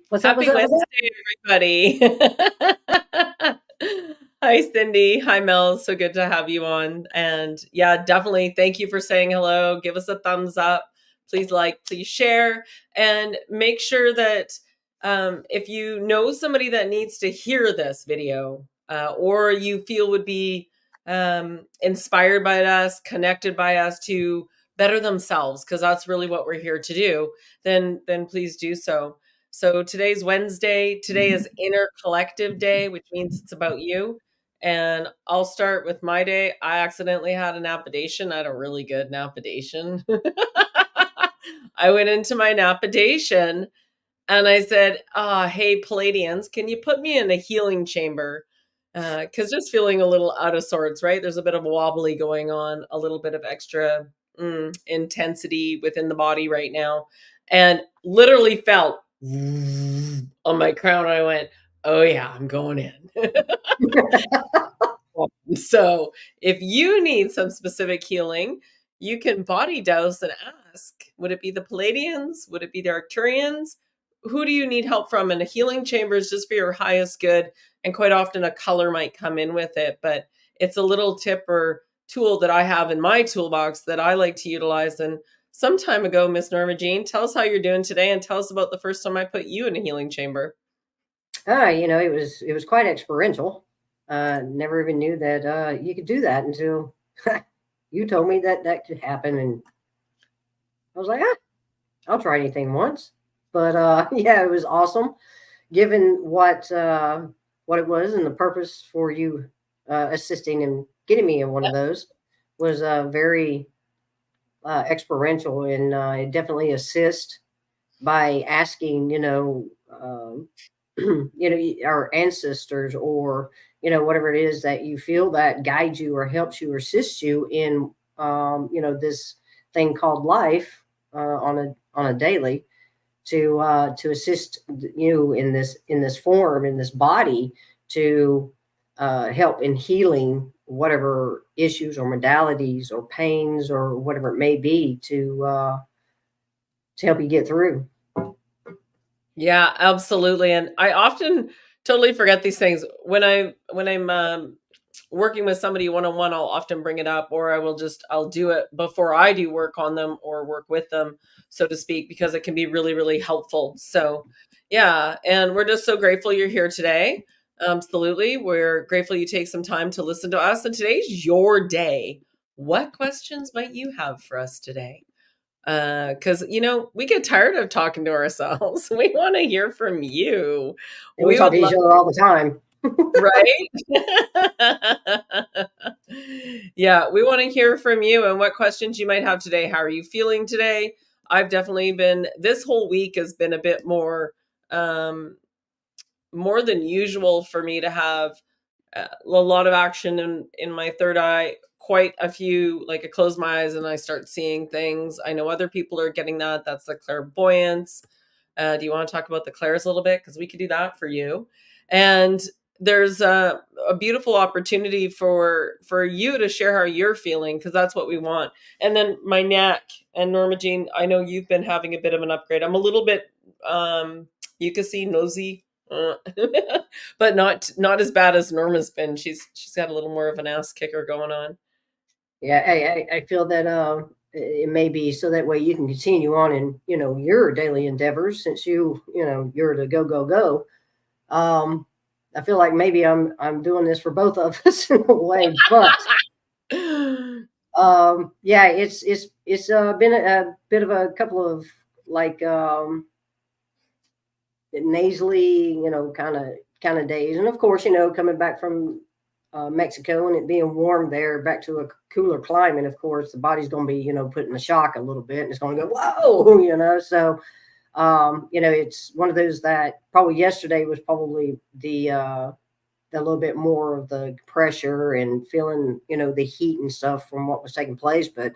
What's up? What's Happy up? What's up? Wednesday, everybody. Hi, Cindy. Hi, Mel. So good to have you on. And yeah, definitely thank you for saying hello. Give us a thumbs up. Please like, please share, and make sure that if you know somebody that needs to hear this video or you feel would be inspired by us, connected by us to better themselves, because that's really what we're here to do, then please do so. So today's Wednesday. Today is Inner Collective Day, which means it's about you. And I'll start with my day. I accidentally had a napadation. I had a really good napadation. I went into my napadation and I said, hey, Palladians, can you put me in a healing chamber? Because just feeling a little out of sorts, right? There's a bit of wobbly going on, a little bit of extra intensity within the body right now. And literally felt on my crown. I went, oh, yeah, I'm going in. So if you need some specific healing, you can body dose and ask, would it be the Palladians? Would it be the Arcturians? Who do you need help from? And a healing chamber is just for your highest good. And quite often a color might come in with it, but it's a little tip or tool that I have in my toolbox that I like to utilize. And some time ago, Miss Norma Jean, tell us how you're doing today and tell us about the first time I put you in a healing chamber. It was quite experiential. Never even knew that you could do that until you told me that that could happen, and I was like, I'll try anything once. But yeah, it was awesome. Given what it was and the purpose for you assisting and getting me in one of those was very experiential, and it definitely assist by asking, our ancestors, or whatever it is that you feel that guides you or helps you or assists you in this thing called life on a daily to assist you in this form, in this body, to help in healing whatever issues or modalities or pains or whatever it may be, to help you get through. Yeah, absolutely. And I often totally forget these things when I'm working with somebody one on one. I'll often bring it up, or I'll do it before I do work on them or work with them, so to speak, because it can be really really helpful. So yeah, and we're just so grateful you're here today. Absolutely, we're grateful you take some time to listen to us. And today's your day. What questions might you have for us today? Because we get tired of talking to ourselves. We want to hear from you. And we We talk would to each love, other all the time. right? Yeah, we want to hear from you and what questions you might have today. How are you feeling today? I've definitely been, this whole week has been a bit um, more than usual for me to have a lot of action in my third eye. Quite a few, like I close my eyes and I start seeing things. I know other people are getting that. That's the clairvoyance. Do you want to talk about the clairs a little bit? Because we could do that for you. And there's a beautiful opportunity for you to share how you're feeling, because that's what we want. And then my neck, and Norma Jean, I know you've been having a bit of an upgrade. I'm a little bit you can see nosy, uh, but not as bad as Norma's been. She's got a little more of an ass kicker going on. Yeah, I feel that it may be so that way you can continue on in your daily endeavors, since you're the go go go. Um, I feel like maybe I'm doing this for both of us in a way, but yeah, it's been a bit of a couple of, like, nasally, kind of days. And of course, coming back from Mexico and it being warm there, back to a cooler climate, of course, the body's going to be, put in the shock a little bit, and it's going to go, whoa, So, it's one of those that probably yesterday was probably the little bit more of the pressure and feeling, the heat and stuff from what was taking place. But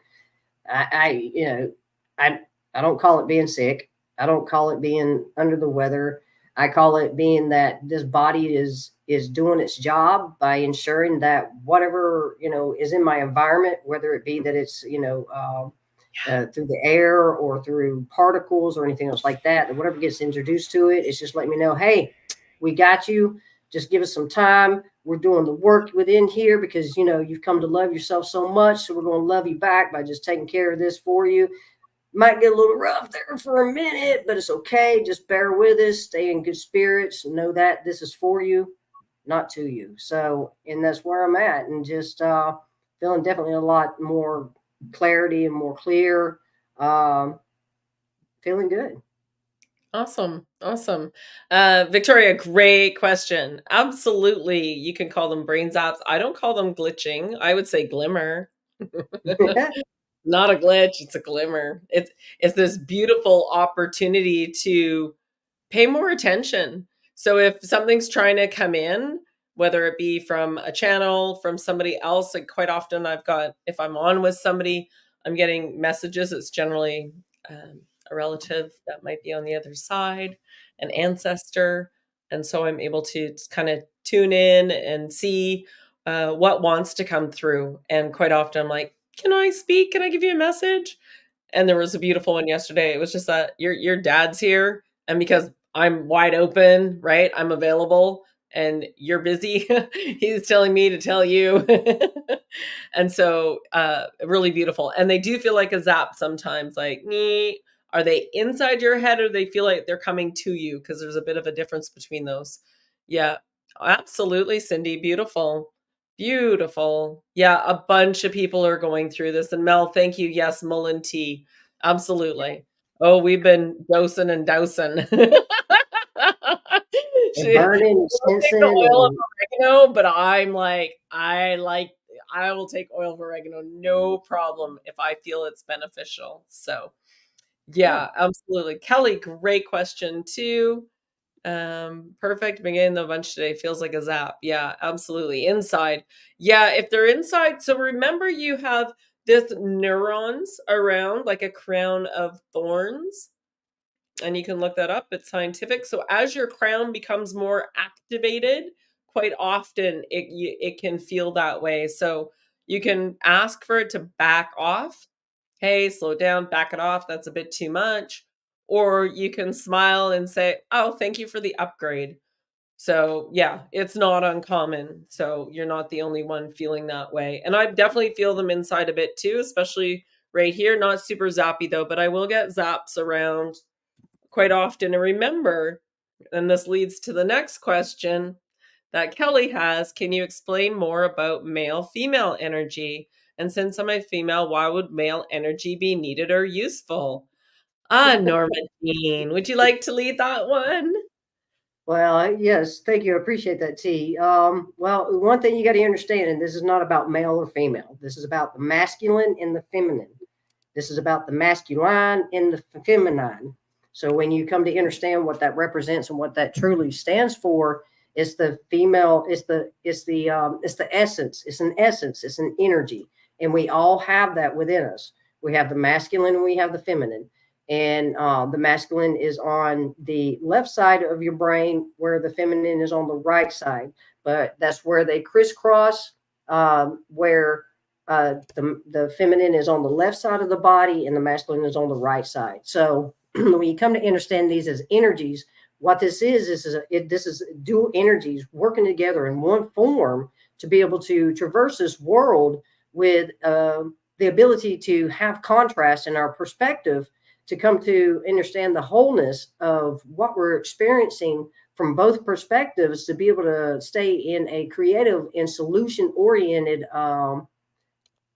I I I don't call it being sick. I don't call it being under the weather. I call it being that this body is doing its job by ensuring that whatever is in my environment, whether it be that it's through the air or through particles or anything else like that. Whatever gets introduced to it, it's just letting me know, hey, we got you. Just give us some time. We're doing the work within here because you've come to love yourself so much. So we're going to love you back by just taking care of this for you. Might get a little rough there for a minute, but it's okay. Just bear with us. Stay in good spirits. Know that this is for you, not to you. So, and that's where I'm at, and just feeling definitely a lot more clarity and more clear. Um, Feeling good. Awesome. Awesome. Victoria, great question. Absolutely. You can call them brain zaps. I don't call them glitching. I would say glimmer. Not a glitch, it's a glimmer. It's this beautiful opportunity to pay more attention. So if something's trying to come in, whether it be from a channel, from somebody else, like quite often if I'm on with somebody, I'm getting messages. It's generally a relative that might be on the other side, an ancestor. And so I'm able to kind of tune in and see what wants to come through. And quite often I'm like, can I speak? Can I give you a message? And there was a beautiful one yesterday. It was just that your dad's here, and because I'm wide open, right? I'm available, and you're busy. He's telling me to tell you, and so really beautiful. And they do feel like a zap sometimes. Like, are they inside your head, or they feel like they're coming to you? Because there's a bit of a difference between those. Yeah, absolutely, Cindy. Beautiful. Beautiful. Yeah, a bunch of people are going through this. And Mel, thank you. Yes, Mullen tea. Absolutely. Oh, we've been dosing and dousing. And She burning and will take the sensing oil of and oregano, but I will take oil of oregano, no problem, if I feel it's beneficial. So yeah. yeah, absolutely. Kelly, great question too. Perfect. Been getting the bunch today. Feels like a zap. Yeah, absolutely. Inside. Yeah, if they're inside. So remember, you have this neurons around like a crown of thorns, and you can look that up. It's scientific. So as your crown becomes more activated, quite often it can feel that way. So you can ask for it to back off. Hey, slow down, back it off. That's a bit too much. Or you can smile and say, oh, thank you for the upgrade. So, yeah, it's not uncommon. So, you're not the only one feeling that way. And I definitely feel them inside a bit too, especially right here. Not super zappy though, but I will get zaps around quite often. And remember, and this leads to the next question that Kelly has, can you explain more about male female energy? And since I'm a female, why would male energy be needed or useful? Ah, Norma Jean, would you like to lead that one? Well, yes, thank you. I appreciate that, T. Well, one thing you got to understand, and this is not about male or female. This is about the masculine and the feminine. This is about the masculine and the feminine. So when you come to understand what that represents and what that truly stands for, it's the female. It's the essence. It's an essence. It's an energy, and we all have that within us. We have the masculine and we have the feminine. And the masculine is on the left side of your brain, where the feminine is on the right side. But that's where they crisscross, where the feminine is on the left side of the body and the masculine is on the right side. So when you come to understand these as energies, what this this is dual energies working together in one form to be able to traverse this world with the ability to have contrast in our perspective, to come to understand the wholeness of what we're experiencing from both perspectives, to be able to stay in a creative and solution oriented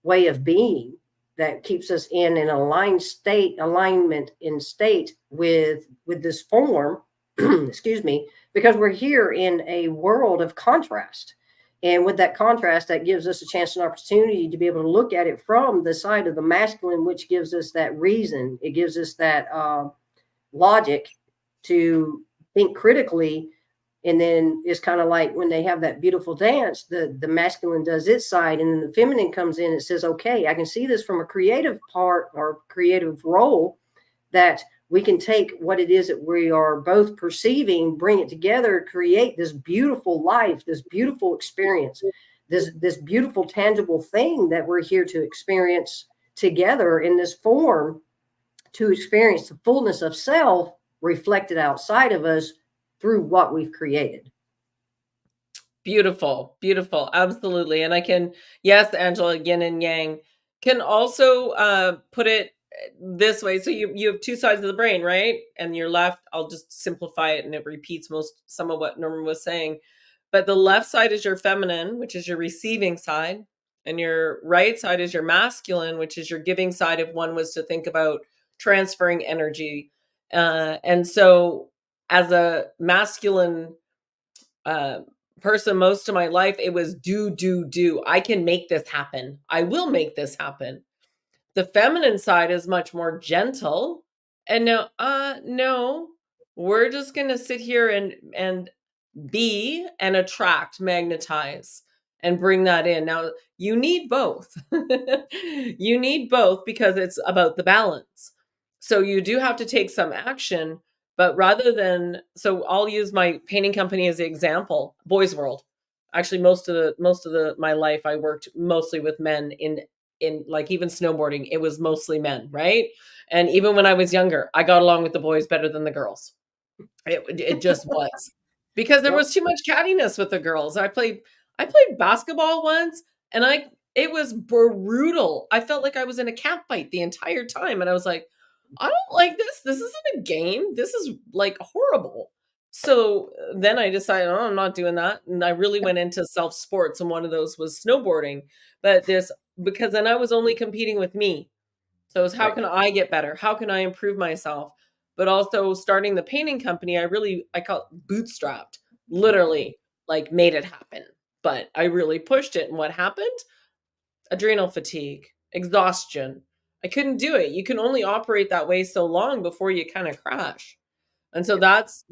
way of being that keeps us in an alignment in state with this form. Excuse me, because we're here in a world of contrast, and with that contrast, that gives us a chance and opportunity to be able to look at it from the side of the masculine, which gives us that reason. It gives us that logic to think critically. And then it's kind of like when they have that beautiful dance, the masculine does its side, and then the feminine comes in and says, okay, I can see this from a creative part or creative role, that we can take what it is that we are both perceiving, bring it together, create this beautiful life, this beautiful experience, this beautiful tangible thing that we're here to experience together in this form to experience the fullness of self reflected outside of us through what we've created. Beautiful, beautiful, absolutely. And I can, yes, Angela, yin and yang. Can also put it this way. So you have two sides of the brain, right? And your left, I'll just simplify it, and it repeats some of what Norman was saying. But the left side is your feminine, which is your receiving side, and your right side is your masculine, which is your giving side. If one was to think about transferring energy, and so as a masculine uh, person most of my life, it was do. I can make this happen. I will make this happen. The feminine side is much more gentle. And no, we're just gonna sit here and be and attract, magnetize, and bring that in. Now, you need both. You need both because it's about the balance. So you do have to take some action, but rather than, so I'll use my painting company as the example, Boys World. Actually, most of the my life I worked mostly with men in like even snowboarding, it was mostly men, right? And even when I was younger, I got along with the boys better than the girls. It just was because there Yep. was too much cattiness with the girls. I played basketball once, and I it was brutal. I felt like I was in a cat fight the entire time, and I was like, I don't like this. This isn't a game. This is like horrible. So then I decided, oh, I'm not doing that, and I really went into self sports, and one of those was snowboarding. But this because then I was only competing with me, so it's how Right. can I get better? How can I improve myself? But also starting the painting company, I call it bootstrapped, literally like made it happen. But I really pushed it. And what happened? Adrenal fatigue, exhaustion. I couldn't do it. You can only operate that way so long before you kind of crash. And so that's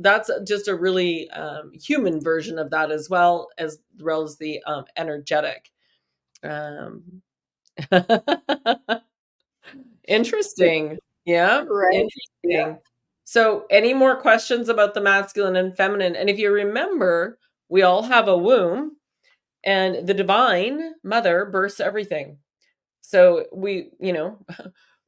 just a really human version of that as well as the energetic. Um, Interesting. Yeah, Right. Yeah. interesting. So, any more questions about the masculine and feminine? And if you remember, we all have a womb, and the divine mother births everything. So we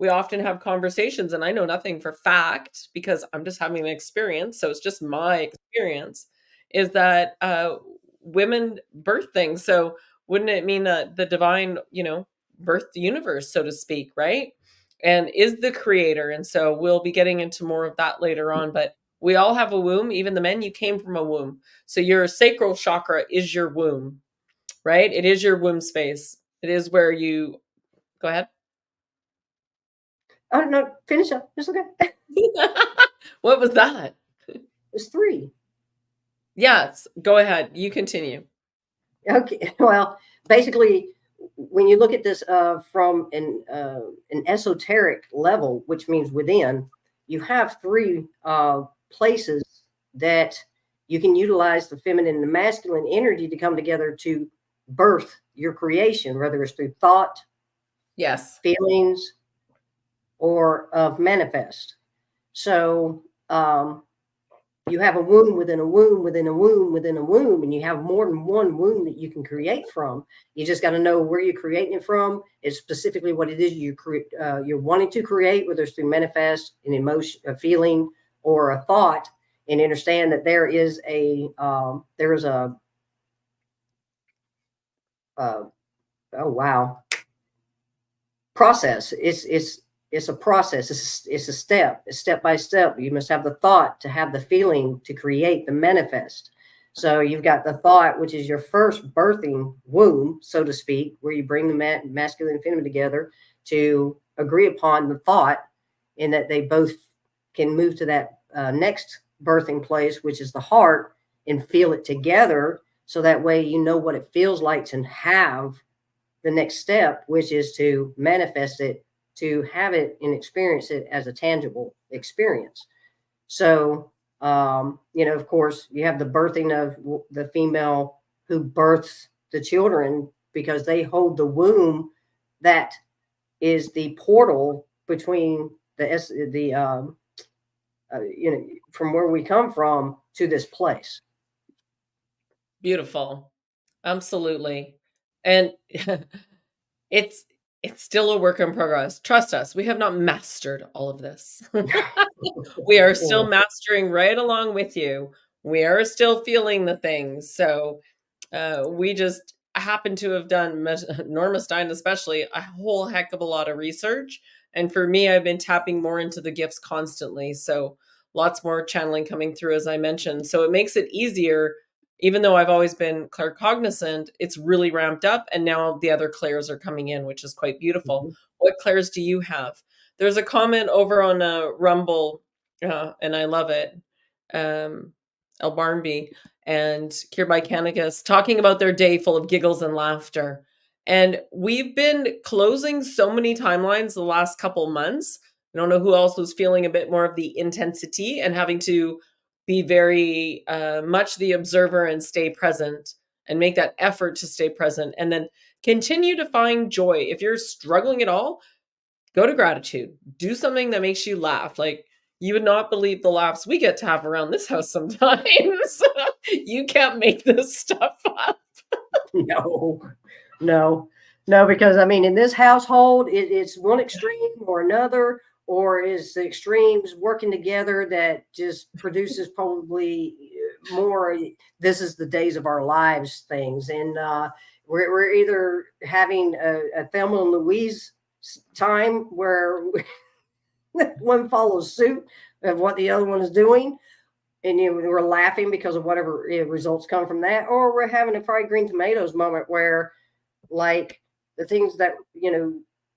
often have conversations, and I know nothing for fact because I'm just having an experience. So it's just my experience is that women birth things. So wouldn't it mean that the divine, birthed the universe, so to speak, right? And is the creator. And so we'll be getting into more of that later on. But we all have a womb, even the men, you came from a womb. So your sacral chakra is your womb, right? It is your womb space. It is where you go ahead. Oh no, finish up. It's okay. What was that? It's three. Yes, go ahead. You continue. Okay. Well, basically, when you look at this from an esoteric level, which means within, you have three places that you can utilize the feminine and the masculine energy to come together to birth your creation, whether it's through thought, Yes. feelings, or of manifest. So you have a womb within a womb within a womb within a womb, and you have more than one womb that you can create from. You just got to know where you're creating it from. It's specifically what it is you're wanting to create, whether it's through manifest, an emotion, a feeling, or a thought, and understand that there is uh, oh wow, process. It's a process. It's a step. It's step by step. You must have the thought to have the feeling to create the manifest. So you've got the thought, which is your first birthing womb, so to speak, where you bring the masculine and feminine together to agree upon the thought, and that they both can move to that next birthing place, which is the heart, and feel it together. So that way you know what it feels like to have the next step, which is to manifest it, to have it and experience it as a tangible experience. So, of course, you have the birthing of the female who births the children because they hold the womb that is the portal between from where we come from to this place. Beautiful. Absolutely. And it's it's still a work in progress. Trust us, we have not mastered all of this. We are Yeah. still mastering right along with you. We are still feeling the things. So we just happen to have done, Norma Stein especially, a whole heck of a lot of research. And for me, I've been tapping more into the gifts constantly. So lots more channeling coming through, as I mentioned. So it makes it easier, even though I've always been claircognizant, it's really ramped up. And now the other clairs are coming in, which is quite beautiful. Mhm. What clairs do you have? There's a comment over on Rumble, and I love it. El Barnby and Cured by Canicus talking about their day full of giggles and laughter. And we've been closing so many timelines the last couple months. I don't know who else was feeling a bit more of the intensity and having to be very much the observer and stay present and make that effort to stay present and then continue to find joy. If you're struggling at all, go to gratitude. Do something that makes you laugh. Like, you would not believe the laughs we get to have around this house sometimes. You can't make this stuff up. No, no, no, because I mean, in this household, it's one extreme or another, or is the extremes working together that just produces probably more. This is the days of our lives things. And we're either having a Thelma and Louise time where one follows suit of what the other one is doing, and we're laughing because of whatever results come from that, or we're having a fried green tomatoes moment where, like, the things that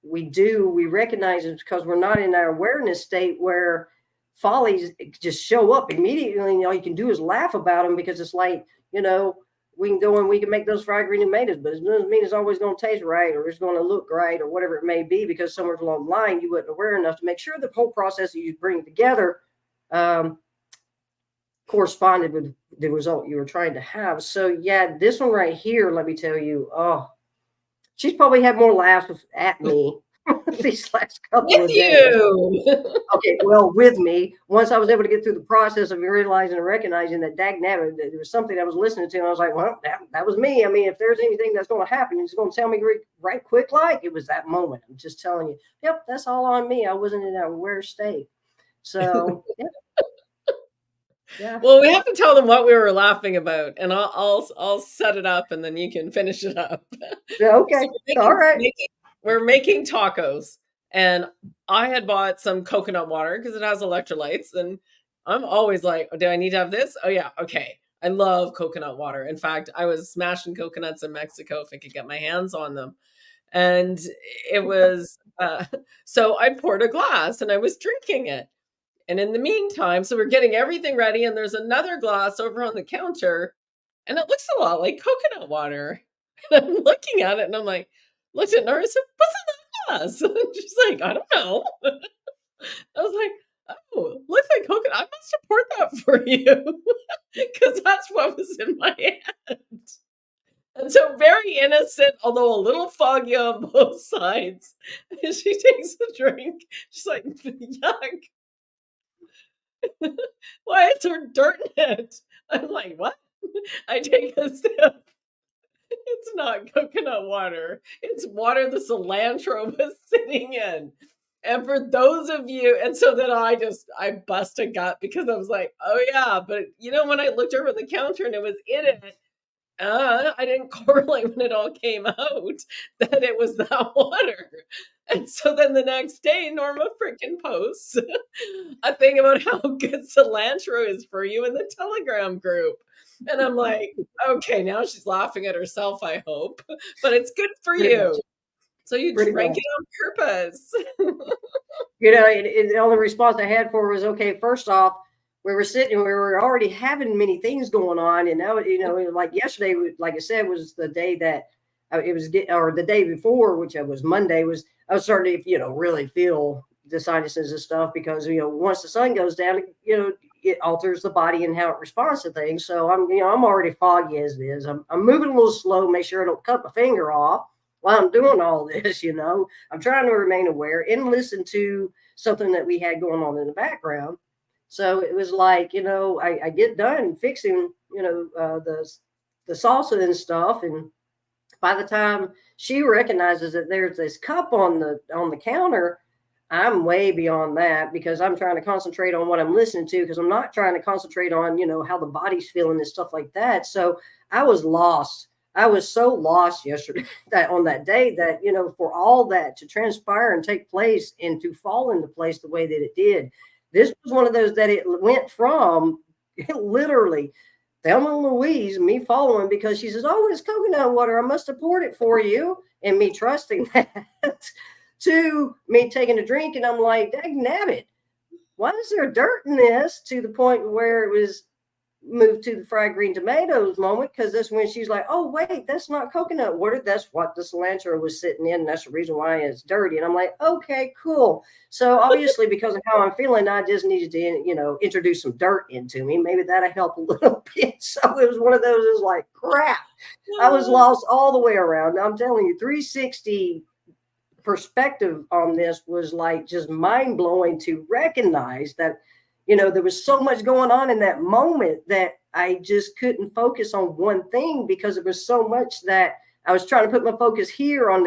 we recognize it because we're not in our awareness state where follies just show up immediately, and all you can do is laugh about them because it's like, we can go and we can make those fried green tomatoes, but it doesn't mean it's always going to taste right or it's going to look right or whatever it may be, because somewhere along the line you wasn't aware enough to make sure the whole process that you bring together um, corresponded with the result you were trying to have. So yeah, this one right here, let me tell you, oh, she's probably had more laughs at me these last couple With of days. you. Okay, well, with me, once I was able to get through the process of realizing and recognizing that dagnabbit, that there was something I was listening to, and I was like, well, that was me. I mean, if there's anything that's going to happen, it's going to tell me right quick, like it was that moment. I'm just telling you, yep, that's all on me. I wasn't in that aware state. So yeah, yeah. Well, we have to tell them what we were laughing about, and I'll set it up, and then you can finish it up. Yeah, So okay, all right. we're making tacos, and I had bought some coconut water because it has electrolytes, and I'm always like, oh, do I need to have this? Oh yeah, okay. I love coconut water. In fact, I was smashing coconuts in Mexico if I could get my hands on them. And it was so I poured a glass and I was drinking it. And in the meantime, so we're getting everything ready, and there's another glass over on the counter, and it looks a lot like coconut water. And I'm looking at it, and I'm like, looked at Nora and said, "What's in that glass?" And she's like, "I don't know." I was like, "Oh, looks like coconut. I must have poured that for you," because that's what was in my hand. And so, very innocent, although a little foggy on both sides. And she takes a drink. She's like, "Yuck. Why is there dirt in it?" I'm like, "What?" I take a sip. It's not coconut water. It's water the cilantro was sitting in. And for those of you, and so then I bust a gut because I was like, oh yeah, but when I looked over the counter and it was in it, I didn't correlate when it all came out that it was that water. And so then the next day, Norma freaking posts a thing about how good cilantro is for you in the Telegram group. And I'm like, okay, now she's laughing at herself, I hope, but it's good for Pretty much. you. So you Pretty drank much. it on purpose. The only response I had for her was, okay, first off, we were sitting, we were already having many things going on. And now, like yesterday, like I said, was the day that it was, or the day before, which was Monday, was I was starting to, really feel the sinuses and stuff because, once the sun goes down, it alters the body and how it responds to things. So I'm already foggy as it is. I'm moving a little slow, make sure I don't cut my finger off while I'm doing all this. I'm trying to remain aware and listen to something that we had going on in the background. So it was like, I get done fixing, the salsa and stuff, and By the time she recognizes that there's this cup on the counter, I'm way beyond that because I'm trying to concentrate on what I'm listening to because I'm not trying to concentrate on, how the body's feeling and stuff like that. So I was lost. I was so lost yesterday that on that day that, for all that to transpire and take place and to fall into place the way that it did, this was one of those that it went from literally Thelma and Louise, me following because she says, "Oh, it's coconut water. I must have poured it for you." And me trusting that to me taking a drink. And I'm like, "Dag nabbit, why is there dirt in this?" To the point where it was moved to the fried green tomatoes moment, because that's when she's like, "Oh, wait, that's not coconut water. That's what the cilantro was sitting in. And that's the reason why it's dirty." And I'm like, "Okay, cool." So obviously, because of how I'm feeling, I just needed to, introduce some dirt into me. Maybe that'll help a little bit. So it was one of those, it was like, crap. I was lost all the way around. I'm telling you, 360 perspective on this was like just mind blowing to recognize that there was so much going on in that moment that I just couldn't focus on one thing because it was so much that I was trying to put my focus here on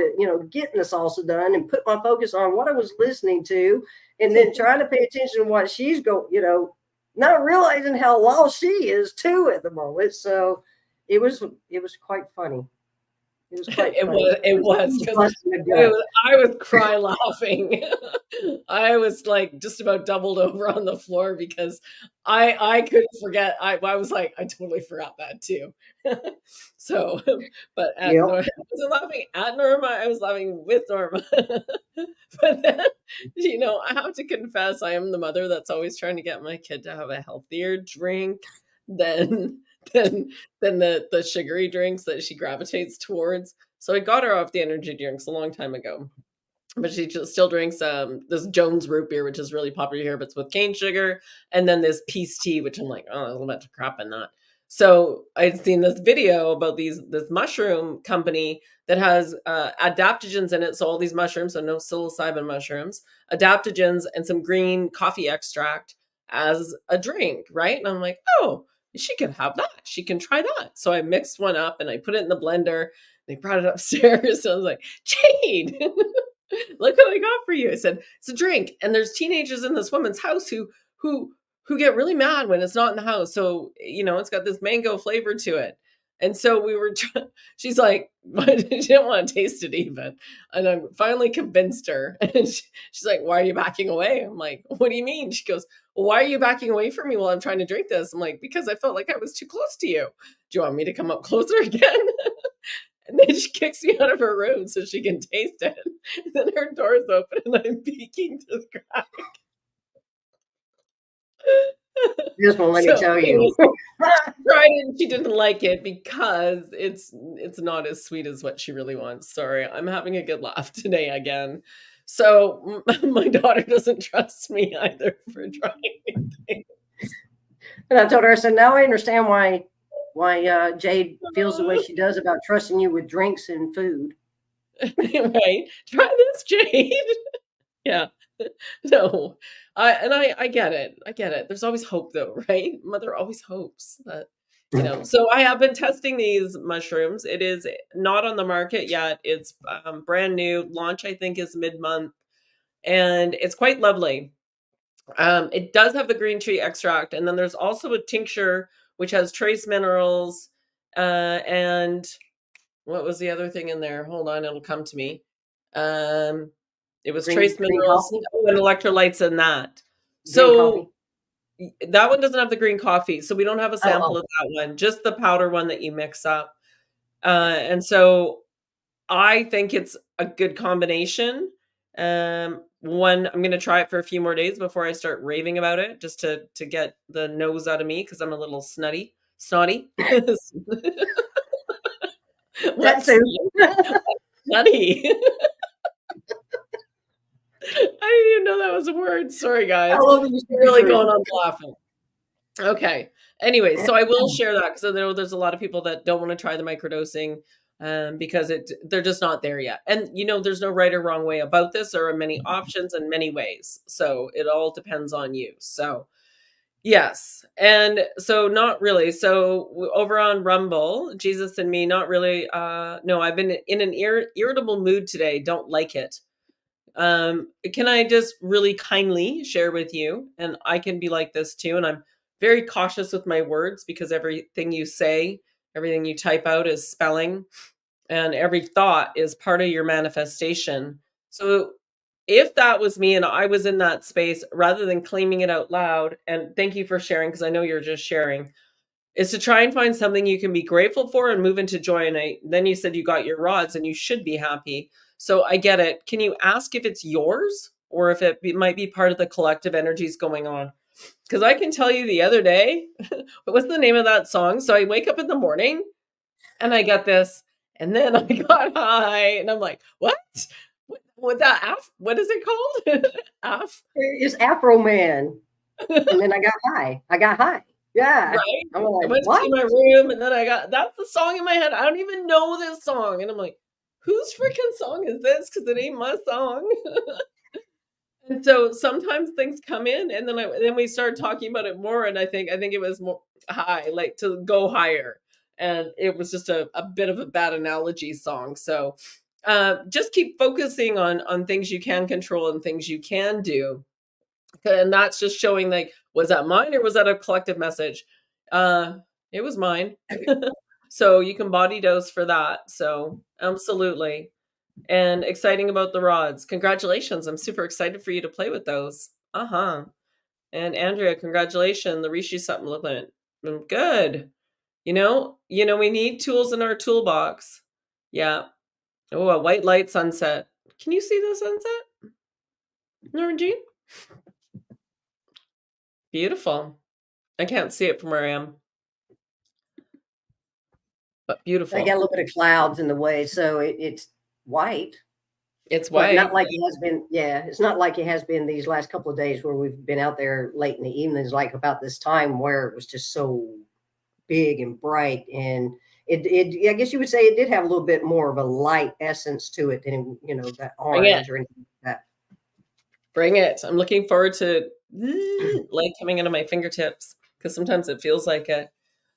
getting the salsa done and put my focus on what I was listening to and then trying to pay attention to what she's not realizing how lost she is too at the moment. So it was quite funny. It was quite funny. It was because I was cry laughing. I was like just about doubled over on the floor because I couldn't forget. I was like, I totally forgot that too. So, but I wasn't laughing at Norma. I was laughing with Norma. But then, I have to confess, I am the mother that's always trying to get my kid to have a healthier drink than than than the sugary drinks that she gravitates towards. So I got her off the energy drinks a long time ago. But she still drinks this Jones root beer, which is really popular here, but it's with cane sugar, and then this peace tea, which I'm like, oh, there's a bunch of crap in that. So I'd seen this video about this mushroom company that has adaptogens in it. So all these mushrooms, so no psilocybin mushrooms, adaptogens, and some green coffee extract as a drink, right? And I'm like, oh, she can have that. She can try that. So I mixed one up and I put it in the blender. They brought it upstairs. So I was like, Jade, look what I got for you. I said, it's a drink. And there's teenagers in this woman's house who get really mad when it's not in the house. So, it's got this mango flavor to it. And so she's like, she didn't want to taste it even. And I finally convinced her. And she's like, why are you backing away? I'm like, what do you mean? She goes, well, why are you backing away from me while I'm trying to drink this? I'm like, because I felt like I was too close to you. Do you want me to come up closer again? And then she kicks me out of her room so she can taste it. And then her door's open and I'm peeking to the crack. Just won't let me tell you. Tried it and she didn't like it because it's not as sweet as what she really wants. Sorry, I'm having a good laugh today again. So my daughter doesn't trust me either for trying anything. And I told her, I said, now I understand why Jade feels the way she does about trusting you with drinks and food. Right? Try this, Jade. Yeah. No. I get it. I get it. There's always hope though, right? Mother always hopes that, So I have been testing these mushrooms. It is not on the market yet. It's brand new. Launch, I think, is mid-month. And it's quite lovely. It does have the green tea extract, and then there's also a tincture which has trace minerals, and what was the other thing in there? Hold on, it'll come to me. It was trace minerals and electrolytes in that. So that one doesn't have the green coffee, so we don't have a sample of that one, just the powder one that you mix up. And so I think it's a good combination. One, I'm going to try it for a few more days before I start raving about it, just to get the nose out of me because I'm a little snotty. That's it. Snotty. I didn't even know that was a word. Sorry, guys. I'm really going on laughing. Okay. Anyway, so I will share that because I know there's a lot of people that don't want to try the microdosing because they're just not there yet. And there's no right or wrong way about this. There are many options and many ways. So it all depends on you. So Yes. And so not really. So over on Rumble, Jesus and me, not really. No, I've been in an irritable mood today. Don't like it. Can I just really kindly share with you? And I can be like this too. And I'm very cautious with my words because everything you say, everything you type out is spelling, and every thought is part of your manifestation. So if that was me and I was in that space, rather than claiming it out loud, and thank you for sharing because I know you're just sharing, is to try and find something you can be grateful for and move into joy. And then you said you got your rods and you should be happy. So I get it. Can you ask if it's yours or if might be part of the collective energies going on? Because I can tell you the other day, what's the name of that song? So I wake up in the morning and I got this, and then I got high, and I'm like, what? What that what is it called? Af It's Afro Man. And then I got high. I got high. Yeah. right? I'm I like, went to what? see my room, and then I got that's the song in my head. I don't even know this song, and I'm like, whose freaking song is this? Because it ain't my song. And so sometimes things come in, and then we start talking about it more, and I think it was more high, like to go higher, and it was just a bit of a bad analogy song. So just keep focusing on things you can control and things you can do, and that's just showing like, was that mine or was that a collective message? Uh, it was mine. So you can body dose for that. So absolutely. And exciting about the rods. Congratulations. I'm super excited for you to play with those. Uh-huh. And Andrea, congratulations. The Rishi supplement. Good. We need tools in our toolbox. Yeah. Oh, a white light sunset. Can you see the sunset, Norman Jean? Beautiful. I can't see it from where I am, but I got a beautiful. little bit of clouds in the way, so it's white, It's but not white. like it has been. Yeah, it's not like it has been these last couple of days where we've been out there late in the evenings, like about this time where it was just so big and bright. And I guess you would say it did have a little bit more of a light essence to it than, that Bring it. orange or anything like that. Bring it. I'm looking forward to light coming into my fingertips because sometimes it feels like it.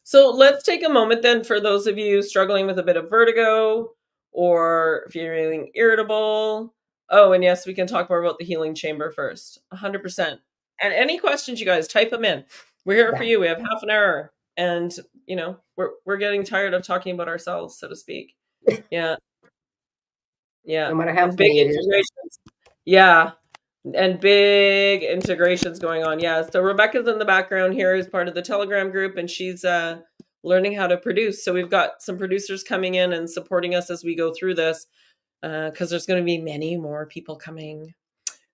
So let's take a moment then for those of you struggling with a bit of vertigo or feeling irritable. Oh, and yes, we can talk more about the healing chamber first. 100%. And any questions, you guys, type them in. We're here for Yeah. you. We have half an hour, and we're getting tired of talking about ourselves, so to speak. Yeah, yeah, No matter how and big funny it is. integrations. Yeah, and big integrations going on. Yeah. So Rebecca's in the background here as part of the Telegram group, and she's learning how to produce. So we've got some producers coming in and supporting us as we go through this because there's going to be many more people coming.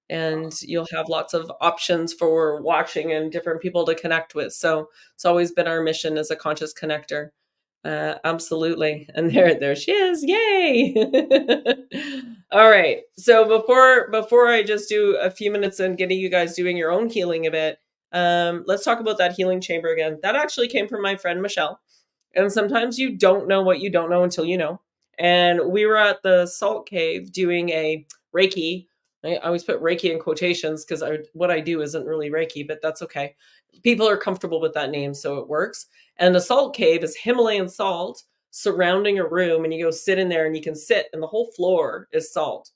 And you'll have lots of options for watching and different people to connect with. So it's always been our mission as a conscious connector. Absolutely. And there she is. Yay. All right. So before I just do a few minutes and getting you guys doing your own healing a bit, let's talk about that healing chamber again. That actually came from my friend Michelle. And sometimes you don't know what you don't know until you know. And we were at the Salt Cave doing a Reiki. I always put Reiki in quotations because what I do isn't really Reiki, but that's okay. People are comfortable with that name, so it works. And the Salt Cave is Himalayan salt surrounding a room, and you go sit in there and you can sit, and the whole floor is salt.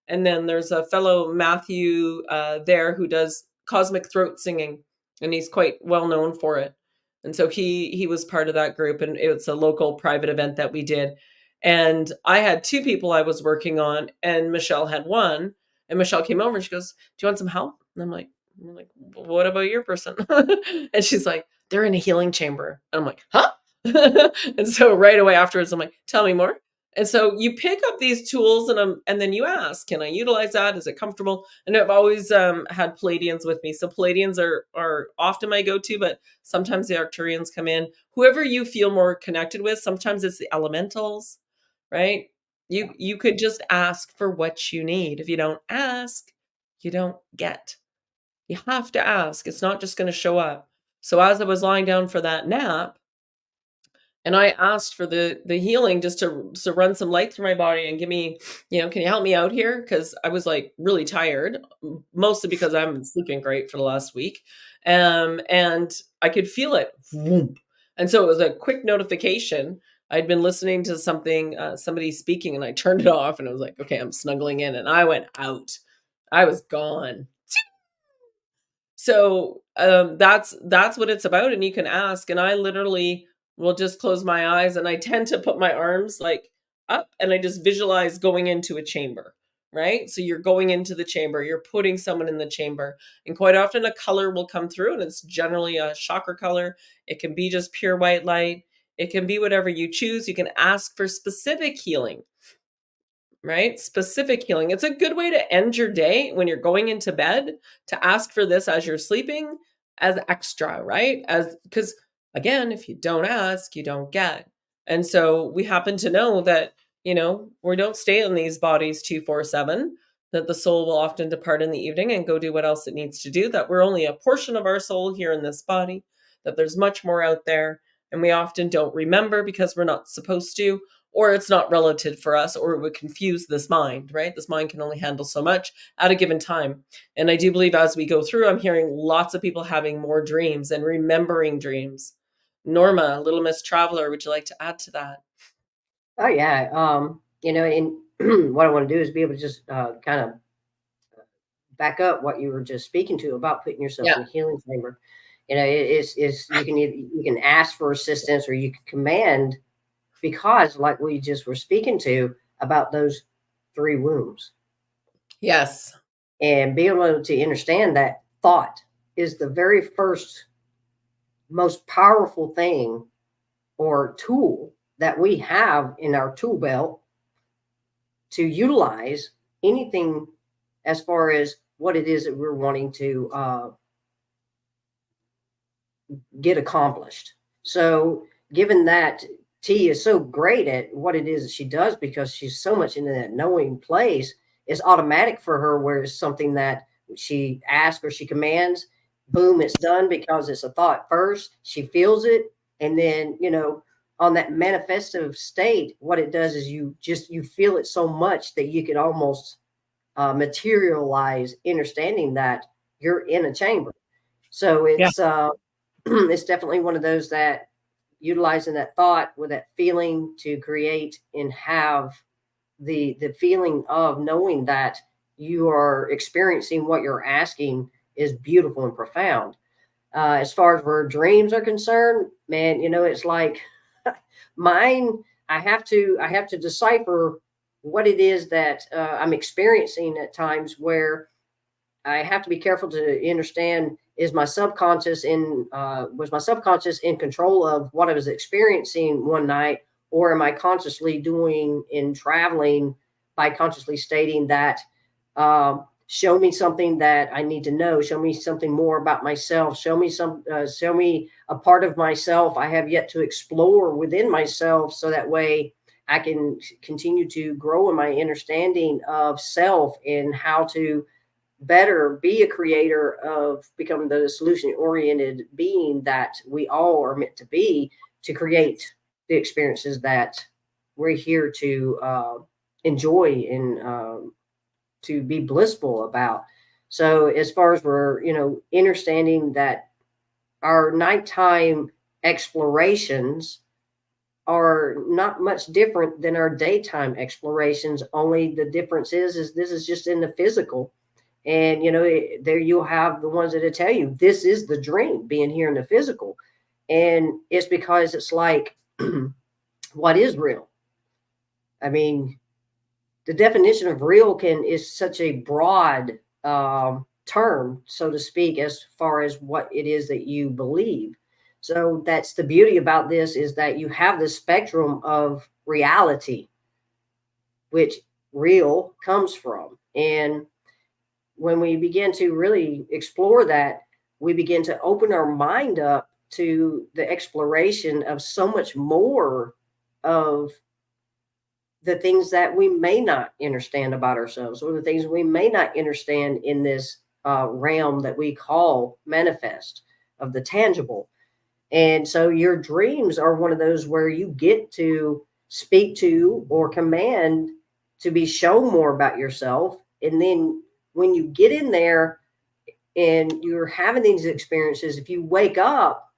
And then there's a fellow Matthew there who does cosmic throat singing, and he's quite well known for it. And so he was part of that group, and it's a local private event that we did. And I had two people I was working on, and Michelle had one. And Michelle came over and she goes, "Do you want some help?" And I'm like, "What about your person?" And she's like, "They're in a healing chamber." And I'm like, "Huh?" And so right away afterwards, I'm like, "Tell me more." And so you pick up these tools and then you ask, can I utilize that? Is it comfortable? And I've always had Palladians with me. So Palladians are often my go-to, but sometimes the Arcturians come in. Whoever you feel more connected with, sometimes it's the elementals, right? You could just ask for what you need. If you don't ask, you don't get. You have to ask. It's not just going to show up. So as I was lying down for that nap, And I asked for the healing just to run some light through my body and give me, can you help me out here? Because I was like really tired, mostly because I haven't been sleeping great for the last week. And I could feel it. Vroom. And so it was a quick notification. I'd been listening to something, somebody speaking, and I turned it off and I was like, okay, I'm snuggling in. And I went out. I was gone. So that's what it's about, and you can ask. And I literally will just close my eyes, and I tend to put my arms like up, and I just visualize going into a chamber. Right? So you're going into the chamber, you're putting someone in the chamber, and quite often a color will come through, and it's generally a chakra color. It can be just pure white light. It can be whatever you choose. You can ask for specific healing, right? Specific healing. It's a good way to end your day when you're going into bed, to ask for this as you're sleeping, as extra, right? As because again, if you don't ask, you don't get. And so we happen to know that, we don't stay in these bodies 247, that the soul will often depart in the evening and go do what else it needs to do, that we're only a portion of our soul here in this body, that there's much more out there. And we often don't remember because we're not supposed to, or it's not relative for us, or it would confuse this mind, right? This mind can only handle so much at a given time. And I do believe as we go through, I'm hearing lots of people having more dreams and remembering dreams. Norma, Little Miss Traveler, would you like to add to that? Oh yeah. And what I want to do is be able to just kind of back up what you were just speaking to about putting yourself Yeah. in a healing chamber. It's you can you can ask for assistance or you can command, because like we just were speaking to about those three wombs, Yes. and being able to understand that thought is the very first most powerful thing or tool that we have in our tool belt to utilize anything as far as what it is that we're wanting to get accomplished. So, given that T is so great at what it is that she does because she's so much into that knowing place, it's automatic for her, where it's something that she asks or she commands, boom, it's done because it's a thought first. She feels it. And then, on that manifestive state, what it does is you feel it so much that you can almost materialize understanding that you're in a chamber. So Yeah. it's definitely one of those that utilizing that thought with that feeling to create and have the feeling of knowing that you are experiencing what you're asking is beautiful and profound. As far as where dreams are concerned, man, it's like mine. I have to decipher what it is that I'm experiencing at times, where I have to be careful to understand, is my subconscious in was my subconscious in control of what I was experiencing one night, or am I consciously doing in traveling by consciously stating that show me something that I need to know, show me something more about myself, show me a part of myself I have yet to explore within myself, so that way I can continue to grow in my understanding of self and how to better be a creator of becoming the solution oriented being that we all are meant to be, to create the experiences that we're here to enjoy and to be blissful about. So as far as we're understanding that our nighttime explorations are not much different than our daytime explorations, only the difference is this is just in the physical. And there you'll have the ones that tell you this is the dream, being here in the physical. And it's because it's like, what is real? I mean, the definition of real is such a broad term, so to speak, as far as what it is that you believe. So that's the beauty about this, is that you have this spectrum of reality, which real comes from. And when we begin to really explore that, we begin to open our mind up to the exploration of so much more of the things that we may not understand about ourselves, or the things we may not understand in this realm that we call manifest, of the tangible. And so your dreams are one of those where you get to speak to or command to be shown more about yourself. And then when you get in there and you're having these experiences, if you wake up,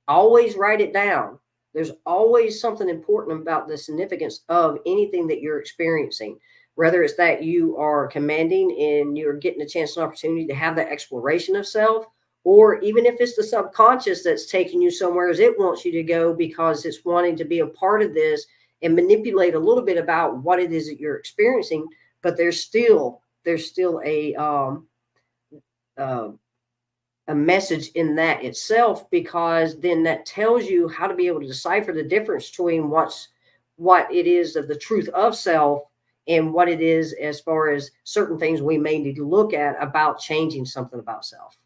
always write it down. There's always something important about the significance of anything that you're experiencing, whether it's that you are commanding and you're getting a chance and opportunity to have that exploration of self, or even if it's the subconscious that's taking you somewhere as it wants you to go because it's wanting to be a part of this and manipulate a little bit about what it is that you're experiencing. But there's still uh, a message in that itself, because then that tells you how to be able to decipher the difference between what it is of the truth of self and what it is as far as certain things we may need to look at about changing something about self.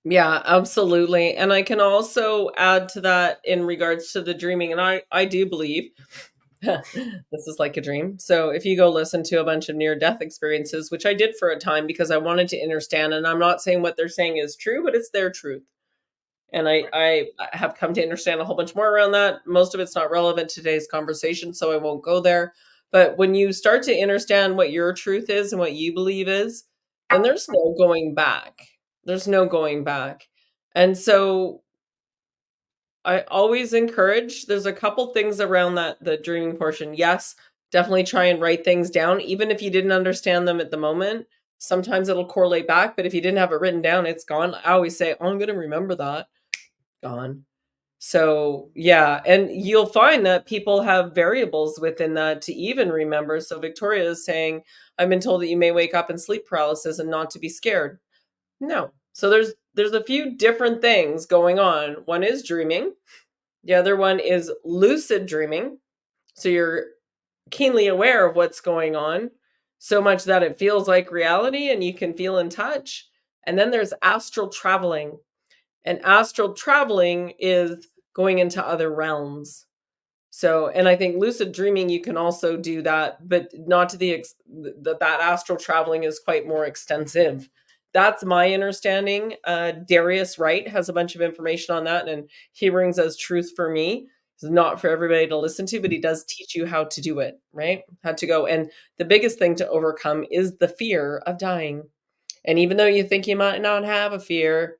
Yeah, absolutely. And I can also add to that in regards to the dreaming. And I do believe this is like a dream. So if you go listen to a bunch of near death experiences, which I did for a time because I wanted to understand, and I'm not saying what they're saying is true, but it's their truth. And I have come to understand a whole bunch more around that. Most of it's not relevant to today's conversation, so I won't go there. But when you start to understand what your truth is and what you believe is, then there's no going back. There's no going back. And so I always encourage, there's a couple things around that, the dreaming portion. Yes, definitely try and write things down, even if you didn't understand them at the moment. Sometimes it'll correlate back, but if you didn't have it written down, it's gone. I always say, oh, I'm going to remember that. Gone. So, yeah, and you'll find that people have variables within that to even remember. So Victoria is saying, I've been told that you may wake up in sleep paralysis and not to be scared. No. So there's a few different things going on. One is dreaming. The other one is lucid dreaming. So you're keenly aware of what's going on, so much that it feels like reality and you can feel in touch. And then there's astral traveling. And astral traveling is going into other realms. So, and I think lucid dreaming, you can also do that, but not to that astral traveling is quite more extensive. That's my understanding. Darius Wright has a bunch of information on that, and he brings as truth for me. It's not for everybody to listen to, but he does teach you how to do it, right? How to go. And the biggest thing to overcome is the fear of dying. And even though you think you might not have a fear,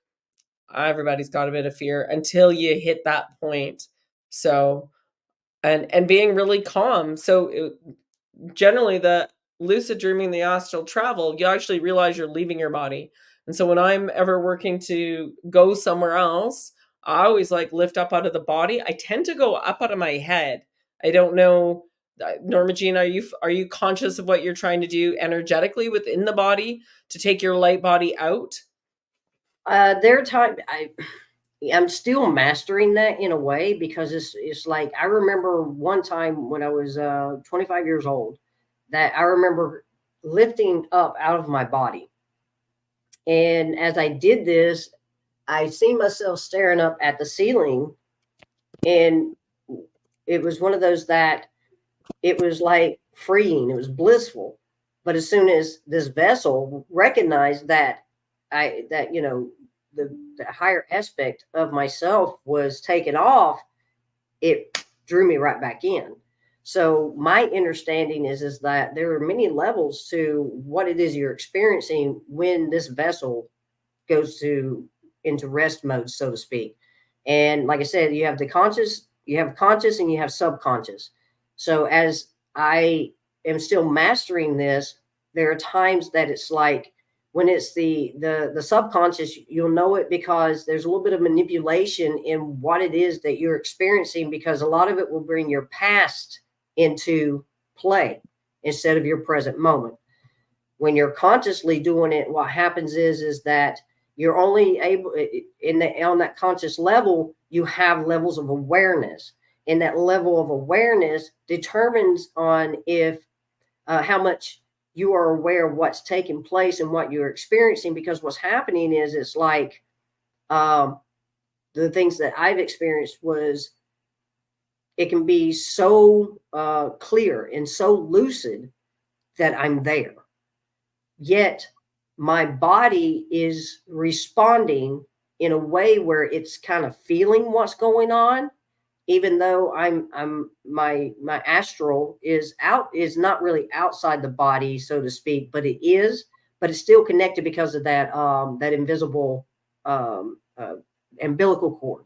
everybody's got a bit of fear until you hit that point. So, and being really calm. So generally the lucid dreaming, the astral travel, you actually realize you're leaving your body. And so when I'm ever working to go somewhere else, I always like lift up out of the body. I tend to go up out of my head. I don't know, Norma Jean, are you conscious of what you're trying to do energetically within the body to take your light body out? There are time I'm still mastering that in a way, because it's like I remember one time when I was 25 years old that I remember lifting up out of my body. And as I did this, I seen myself staring up at the ceiling, and it was one of those that it was like freeing, it was blissful. But as soon as this vessel recognized that the higher aspect of myself was taken off, it drew me right back in. So my understanding is that there are many levels to what it is you're experiencing when this vessel goes into rest mode, so to speak. And like I said, you have the conscious, you have conscious, and you have subconscious. So as I am still mastering this, there are times that it's like when it's the subconscious, you'll know it because there's a little bit of manipulation in what it is that you're experiencing, because a lot of it will bring your past into play instead of your present moment. When you're consciously doing it, what happens is that you're only able on that conscious level, you have levels of awareness, and that level of awareness determines on if how much you are aware of what's taking place and what you're experiencing. Because what's happening is it's like um, the things that I've experienced was it can be so clear and so lucid that I'm there, yet my body is responding in a way where it's kind of feeling what's going on, even though I'm my astral is not really outside the body, so to speak, but it is, but it's still connected because of that invisible umbilical cord.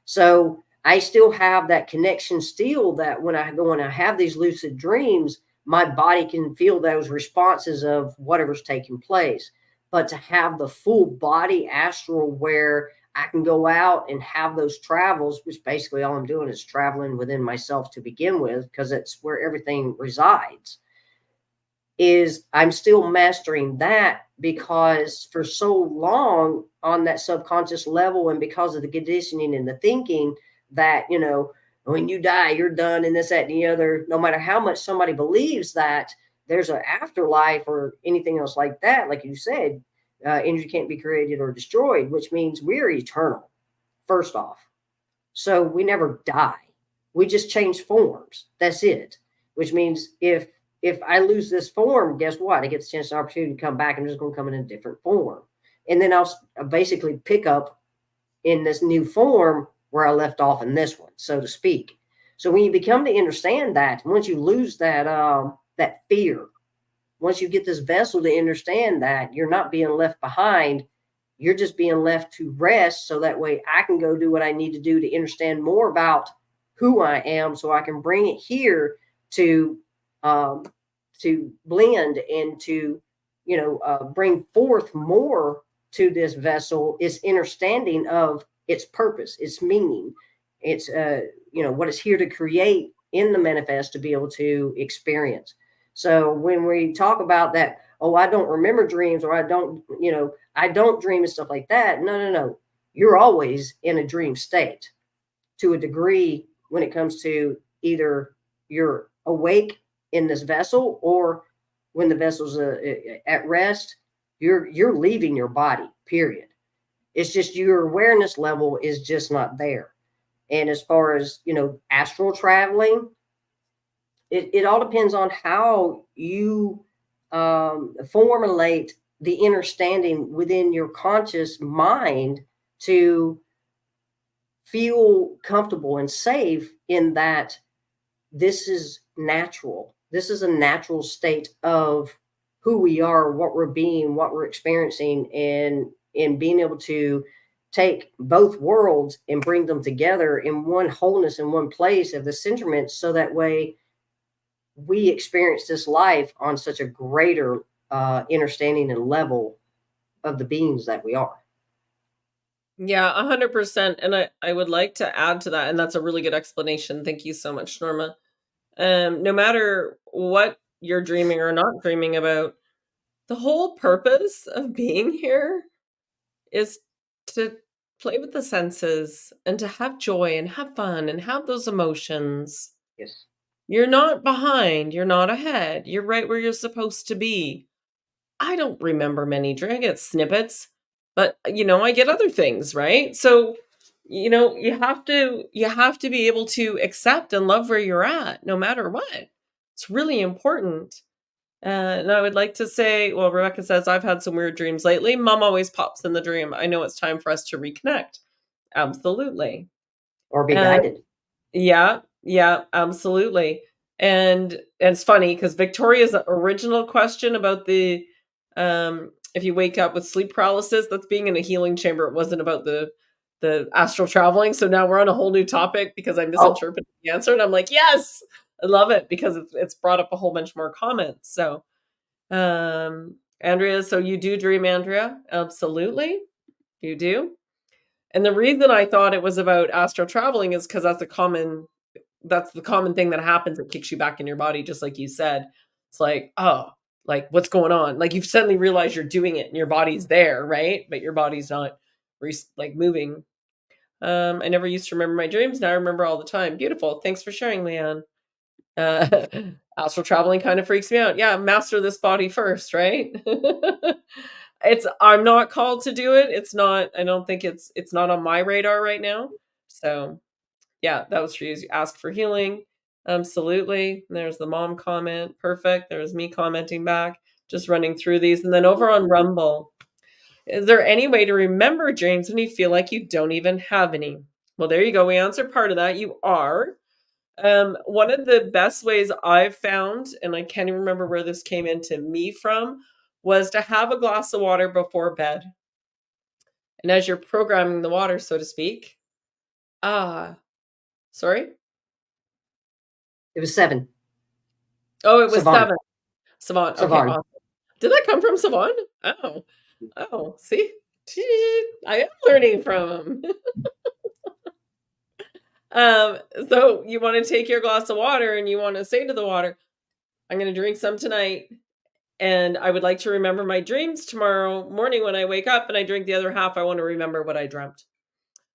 So I still have that connection still, that when I have these lucid dreams, my body can feel those responses of whatever's taking place. But to have the full body astral where I can go out and have those travels, which basically all I'm doing is traveling within myself to begin with, because it's where everything resides, is I'm still mastering that, because for so long on that subconscious level, and because of the conditioning and the thinking that, when you die, you're done, and this, that, and the other, no matter how much somebody believes that there's an afterlife or anything else like that, like you said, energy can't be created or destroyed, which means we're eternal, first off. So we never die. We just change forms. That's it. Which means if I lose this form, guess what? I get the chance and opportunity to come back. I'm just going to come in a different form. And then I'll basically pick up in this new form where I left off in this one, so to speak. So when you become to understand that, once you lose that fear, once you get this vessel to understand that you're not being left behind, you're just being left to rest, so that way I can go do what I need to do to understand more about who I am, so I can bring it here to um, blend and to bring forth more to this vessel, is understanding of its purpose, its meaning, its what it's here to create in the manifest to be able to experience. So when we talk about that, oh, I don't remember dreams, or I don't dream and stuff like that. No, no, no. You're always in a dream state to a degree when it comes to either you're awake in this vessel, or when the vessel's at rest, you're leaving your body, period. It's just your awareness level is just not there. And as far as, astral traveling, it all depends on how you formulate the understanding within your conscious mind to feel comfortable and safe in that this is natural. This is a natural state of who we are, what we're being, what we're experiencing, and being able to take both worlds and bring them together in one wholeness, in one place of the centerment, so that way we experience this life on such a greater understanding and level of the beings that we are. Yeah, 100%. And I would like to add to that, and that's a really good explanation. Thank you so much, Norma. No matter what you're dreaming or not dreaming about, the whole purpose of being here is to play with the senses and to have joy and have fun and have those emotions. Yes. You're not behind, you're not ahead, you're right where you're supposed to be. I don't remember many I get snippets, but I get other things, right? So, you have to be able to accept and love where you're at no matter what. It's really important. And I would like to say, well, Rebecca says, I've had some weird dreams lately. Mom always pops in the dream. I know it's time for us to reconnect. Absolutely. Or be And guided. yeah, yeah, absolutely. And it's funny because Victoria's original question about the if you wake up with sleep paralysis, that's being in a healing chamber. It wasn't about the astral traveling. So now we're on a whole new topic because I Oh, misinterpreted the answer, and I'm like, yes, I love it because it's brought up a whole bunch more comments. So Andrea, so you do dream, Andrea? Absolutely, you do. And the reason I thought it was about astral traveling is because that's the common thing that happens. It kicks you back in your body, just like you said. It's like, oh, like what's going on? Like you've suddenly realized you're doing it and your body's there, right? But your body's not like moving. I never used to remember my dreams. Now I remember all the time. Beautiful. Thanks for sharing, Leanne. Uh, Astral traveling kind of freaks me out. Yeah, master this body first, right? I'm not called to do it. It's not. I don't think it's not on my radar right now. So yeah, that was for you. Ask for healing. Absolutely. There's the mom comment. Perfect. There's me commenting back. Just running through these, and then over on Rumble, Is there any way to remember dreams when you feel like you don't even have any? Well, there you go. We answered part of that. You are. One of the best ways I've found, and I can't even remember where this came into me from, was to have a glass of water before bed. And as you're programming the water, so to speak, sorry? It was 7. Oh, it was Savant. 7. Savant. Okay, Savant. awesome. Did that come from Savant? Oh, see? I am learning from him. So you want to take your glass of water and you want to say to the water, I'm going to drink some tonight. And I would like to remember my dreams tomorrow morning when I wake up and I drink the other half. I want to remember what I dreamt.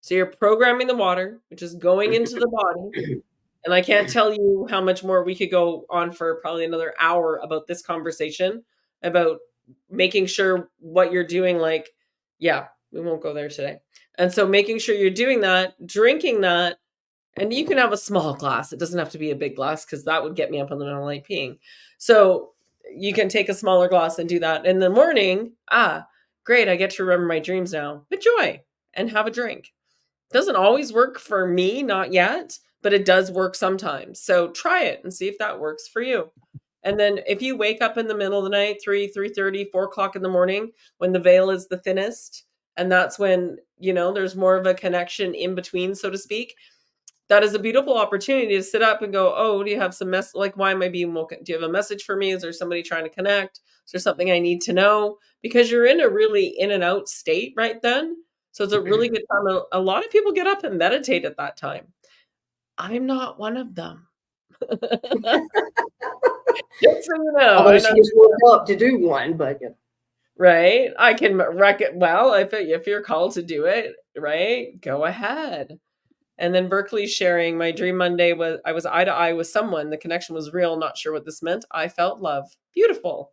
So you're programming the water, which is going into the body. And I can't tell you how much more we could go on for probably another hour about this conversation about making sure what you're doing. Like, yeah, we won't go there today. And so making sure you're doing that, drinking that, and you can have a small glass. It doesn't have to be a big glass because that would get me up in the middle of the night peeing. So you can take a smaller glass and do that in the morning. Great. I get to remember my dreams now. Enjoy and have a drink. Doesn't always work for me, not yet, but it does work sometimes. So try it and see if that works for you. And then if you wake up in the middle of the night, 3:30, 4 o'clock in the morning, when the veil is the thinnest, and that's when, there's more of a connection in between, so to speak, that is a beautiful opportunity to sit up and go, oh, do you have some like, why am I being woken? Do you have a message for me? Is there somebody trying to connect? Is there something I need to know? Because you're in a really in and out state right then. So it's a really good time. A lot of people get up and meditate at that time. I'm not one of them. Just so you know. Although she just woke up to do one, but right? I can well, if you're called to do it, right? Go ahead. And then Berkeley sharing, my dream Monday was I was eye to eye with someone. The connection was real. Not sure what this meant. I felt love. Beautiful.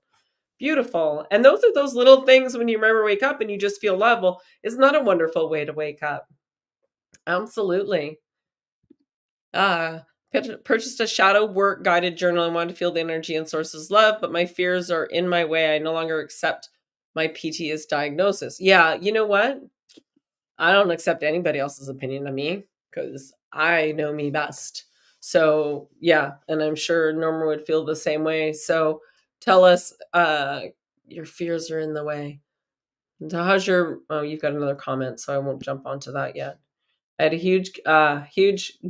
Beautiful. And those are those little things when you remember wake up and you just feel love. Well, isn't that a wonderful way to wake up? Absolutely. Purchased a shadow work guided journal. I wanted to feel the energy and sources love, but my fears are in my way. I no longer accept my PTS diagnosis. Yeah, you know what? I don't accept anybody else's opinion of me because I know me best. So yeah, and I'm sure Norma would feel the same way. So tell us, your fears are in the way. And so how's you've got another comment, so I won't jump onto that yet. I had a huge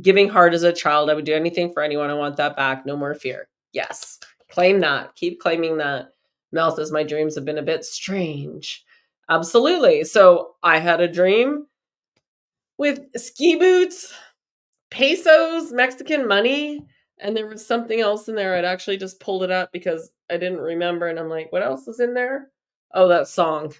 giving heart as a child. I would do anything for anyone. I want that back. No more fear. Yes. Claim that. Keep claiming that. Mel says my dreams have been a bit strange. Absolutely. So I had a dream with ski boots, pesos, Mexican money, and there was something else in there. I'd actually just pulled it up because I didn't remember, and I'm like, what else is in there? Oh, that song.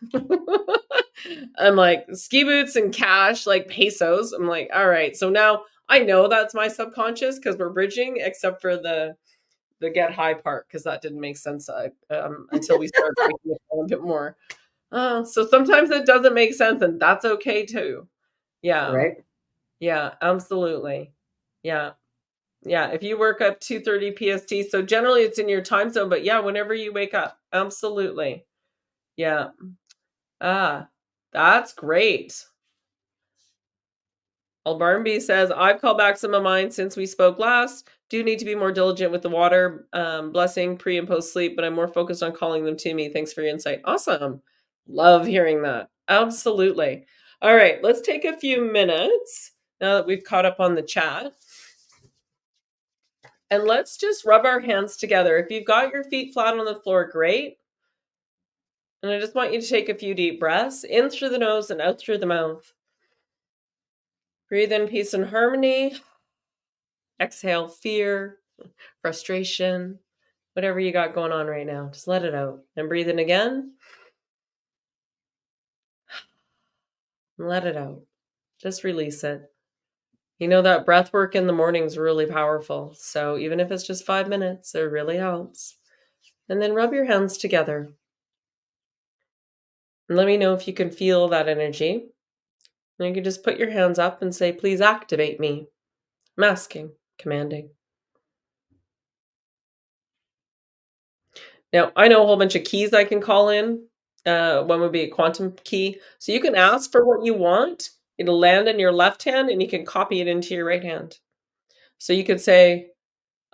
I'm like, ski boots and cash, like pesos. I'm like, all right. So now I know that's my subconscious because we're bridging, except for the get high part because that didn't make sense until we started breaking it down a bit more. So sometimes it doesn't make sense, and that's okay too. Yeah. right. Yeah, absolutely. Yeah. Yeah, if you work up 2:30 PST, so generally it's in your time zone, but yeah, whenever you wake up. Absolutely. Yeah. Ah, that's great. Albarnby says, I've called back some of mine since we spoke last. Do need to be more diligent with the water blessing pre and post sleep, but I'm more focused on calling them to me. Thanks for your insight. Awesome. Love hearing that. Absolutely. All right, let's take a few minutes now that we've caught up on the chat. And let's just rub our hands together. If you've got your feet flat on the floor, great. And I just want you to take a few deep breaths in through the nose and out through the mouth. Breathe in peace and harmony. Exhale fear, frustration, whatever you got going on right now. Just let it out. And breathe in again. And let it out. Just release it. You know that breath work in the morning is really powerful. So even if it's just 5 minutes, it really helps. And then rub your hands together. And let me know if you can feel that energy. And you can just put your hands up and say, please activate me. I'm asking, commanding. Now, I know a whole bunch of keys I can call in. One would be a quantum key. So you can ask for what you want. It'll land in your left hand and you can copy it into your right hand. So you could say,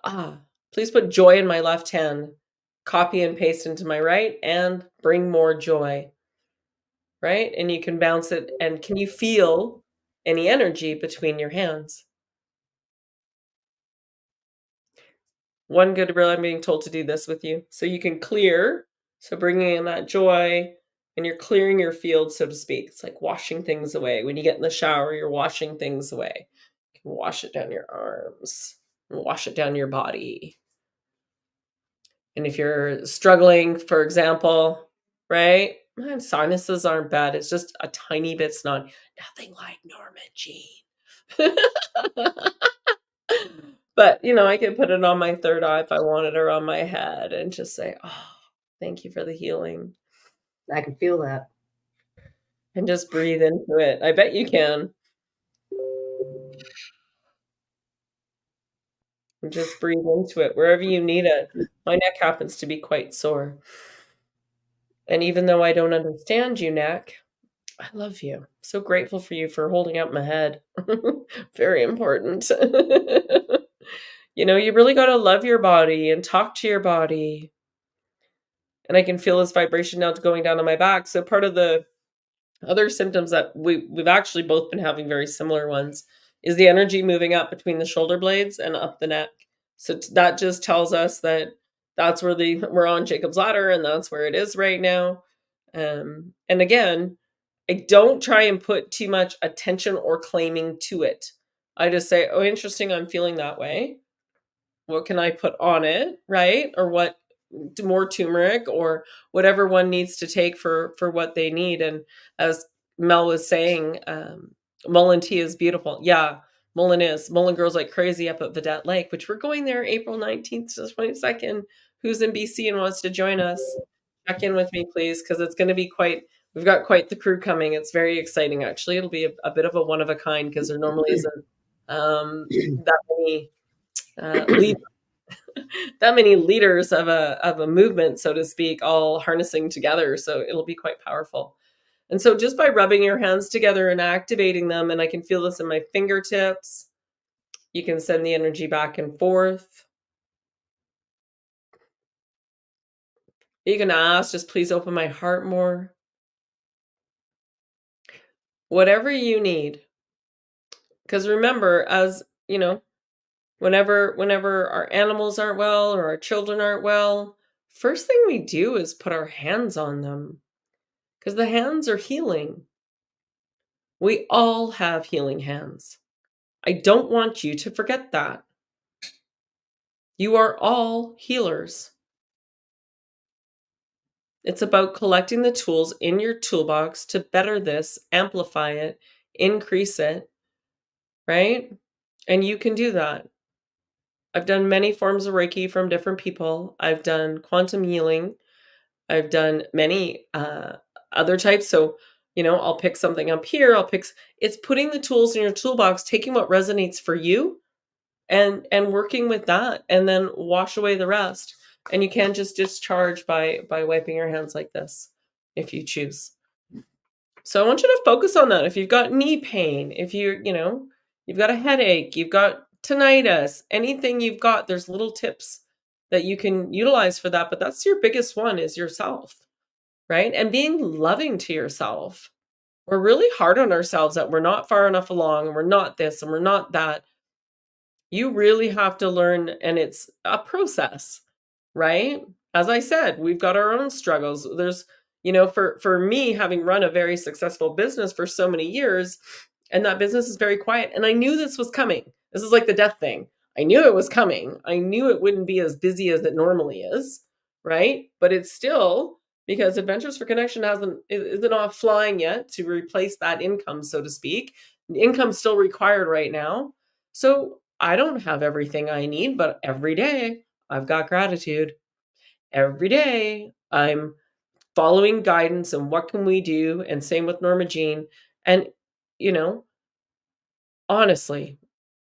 "Ah, please put joy in my left hand, copy and paste into my right, and bring more joy," right? And you can bounce it. And can you feel any energy between your hands? One good rule, I'm being told to do this with you. So you can clear, so bringing in that joy, and you're clearing your field, so to speak. It's like washing things away. When you get in the shower, you're washing things away. You can wash it down your arms, and wash it down your body. And if you're struggling, for example, right? My sinuses aren't bad. It's just a tiny bit snot. Nothing like Norma Jean. But, I could put it on my third eye if I wanted, or on my head, and just say, "Oh, thank you for the healing," I can feel that. and just breathe into it. I bet you can. And just breathe into it wherever you need it. My neck happens to be quite sore. And even though I don't understand you, neck, I love you. So grateful for you for holding up my head. Very important. You really got to love your body and talk to your body. And I can feel this vibration now going down on my back. So part of the other symptoms that we've actually both been having, very similar ones, is the energy moving up between the shoulder blades and up the neck. So that just tells us that that's where we're on Jacob's ladder, and that's where it is right now. And again, I don't try and put too much attention or claiming to it. I just say, "Oh, interesting, I'm feeling that way. What can I put on it?" Right? Or what, more turmeric or whatever one needs to take for what they need. And as Mel was saying, Mullen tea is beautiful. Yeah, Mullen is. Mullen grows like crazy up at Vedette Lake, which we're going there April 19th to 22nd. Who's in BC and wants to join us? Check in with me, please, because it's going to be we've got quite the crew coming. It's very exciting, actually. It'll be a bit of a one of a kind, because there normally isn't that many lead that many leaders of a movement, so to speak, all harnessing together. So it'll be quite powerful. And so just by rubbing your hands together and activating them, and I can feel this in my fingertips, you can send the energy back and forth. You can ask, just please open my heart more. Whatever you need. Because remember, as whenever our animals aren't well or our children aren't well, first thing we do is put our hands on them, because the hands are healing. We all have healing hands. I don't want you to forget that. You are all healers. It's about collecting the tools in your toolbox to better this, amplify it, increase it, right? And you can do that. I've done many forms of Reiki from different people. I've done quantum healing. I've done many other types. So, I'll pick something up here. It's putting the tools in your toolbox, taking what resonates for you, and working with that, and then wash away the rest. And you can just discharge by wiping your hands like this, if you choose. So I want you to focus on that. If you've got knee pain, if you've got a headache, you've got tinnitus, anything you've got, there's little tips that you can utilize for that. But that's your biggest one, is yourself, right? And being loving to yourself. We're really hard on ourselves that we're not far enough along, and we're not this and we're not that. You really have to learn, and it's a process, right? As I said, we've got our own struggles. There's, for me, having run a very successful business for so many years, and that business is very quiet, and I knew this was coming. This is like the death thing. I knew it was coming. I knew it wouldn't be as busy as it normally is, right? But it's still, because Adventures for Connection isn't off flying yet to replace that income, so to speak. Income's still required right now. So I don't have everything I need, but every day I've got gratitude. Every day I'm following guidance and what can we do? And same with Norma Jean. And, you know, honestly,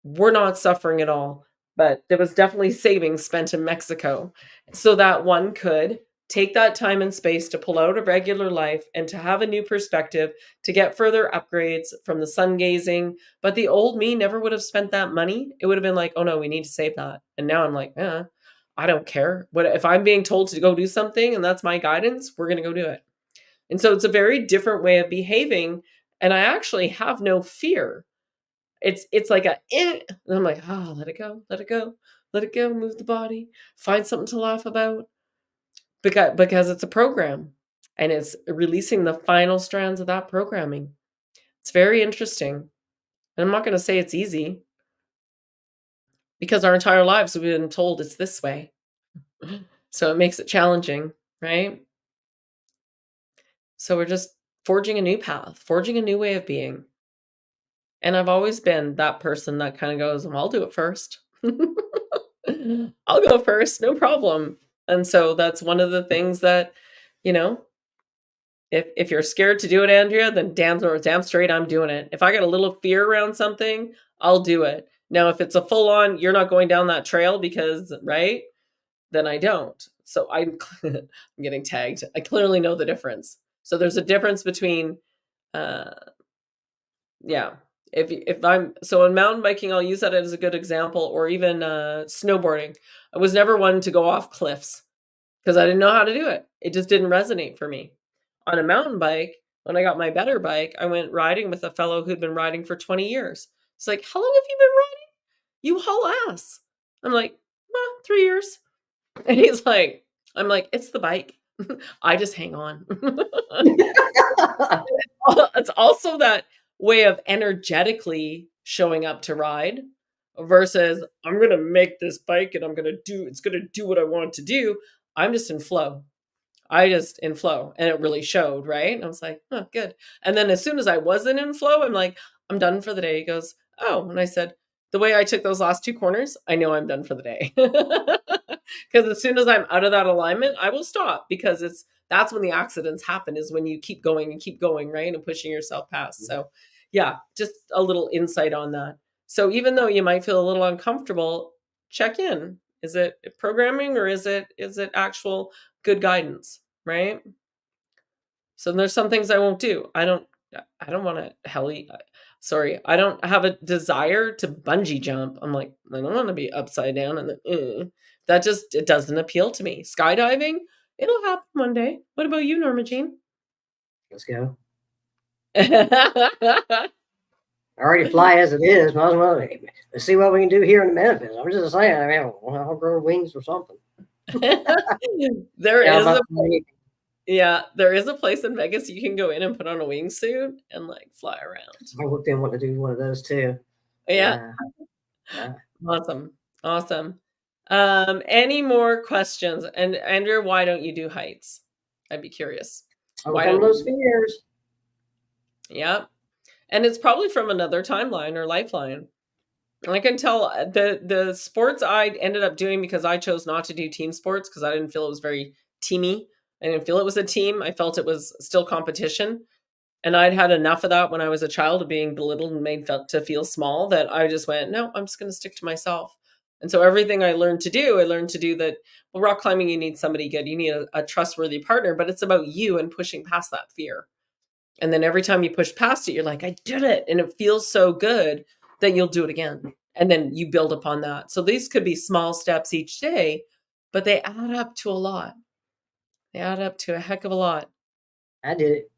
we're not suffering at all, but there was definitely savings spent in Mexico so that one could take that time and space to pull out of regular life and to have a new perspective, to get further upgrades from the sun gazing. But the old me never would have spent that money. It would have been like, oh no, we need to save that. And now I'm like, I don't care. What if I'm being told to go do something and that's my guidance? We're going to go do it. And so it's a very different way of behaving. And I actually have no fear. It's like and I'm like, let it go, let it go, let it go, move the body, find something to laugh about. Because it's a program and it's releasing the final strands of that programming. It's very interesting. And I'm not going to say it's easy because our entire lives we've been told it's this way. So it makes it challenging, right? So we're just forging a new path, forging a new way of being. And I've always been that person that kind of goes, well, I'll do it first. I'll go first, no problem. And so that's one of the things that, you know, if you're scared to do it, Andrea, then damn straight I'm doing it. If I got a little fear around something, I'll do it. Now, if it's a full on, you're not going down that trail because, right, then I don't. So I'm getting tagged. I clearly know the difference. So there's a difference between, yeah. If I'm so in mountain biking, I'll use that as a good example, or even snowboarding. I was never one to go off cliffs because I didn't know how to do it. It just didn't resonate for me. On a mountain bike, when I got my better bike, I went riding with a fellow who'd been riding for 20 years. It's like, how long have you been riding? You haul ass. I'm like, 3 years. And he's like, I'm like, it's the bike. I just hang on. It's also that way of energetically showing up to ride versus I'm going to make this bike and it's going to do what I want to do. I'm just in flow. And it really showed, right? And I was like, oh, good. And then as soon as I wasn't in flow, I'm like, I'm done for the day. He goes, oh, and I said, the way I took those last 2 corners, I know I'm done for the day. Because as soon as I'm out of that alignment, I will stop because that's when the accidents happen is when you keep going, right? And pushing yourself past. So yeah, just a little insight on that. So even though you might feel a little uncomfortable, check in. Is it programming or is it actual good guidance, right? So there's some things I won't do. I don't want to I don't have a desire to bungee jump. I'm like, I don't want to be upside down and then it doesn't appeal to me. Skydiving, it'll happen one day. What about you, Norma Jean? Let's go. I already fly as it is. Might as well let's see what we can do here in the Memphis. I'm just saying, I mean, I'll grow wings or something. There is a place in Vegas you can go in and put on a wingsuit and like fly around. I would then want to do one of those too. Yeah. Awesome. Any more questions? And Andrea, why don't you do heights? I'd be curious. Overcome those fears. Yeah. And it's probably from another timeline or lifeline. I can tell the sports I ended up doing because I chose not to do team sports because I didn't feel it was very teamy. I didn't feel it was a team. I felt it was still competition. And I'd had enough of that when I was a child of being belittled and made to feel small that I just went, no, I'm just going to stick to myself. And so everything I learned to do that, well, rock climbing, you need somebody good. You need a trustworthy partner, but it's about you and pushing past that fear. And then every time you push past it, you're like, I did it. And it feels so good that you'll do it again. And then you build upon that. So these could be small steps each day, but they add up to a lot. They add up to a heck of a lot. I did it.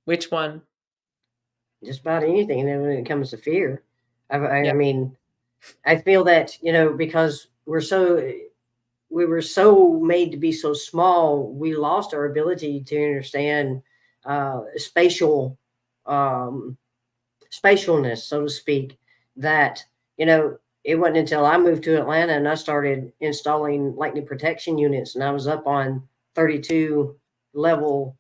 Which one? Just about anything. And then when it comes to fear, I mean, I feel that, because we were so made to be so small, we lost our ability to understand spatialness, so to speak. That it wasn't until I moved to Atlanta and I started installing lightning protection units, and I was up on 32 level,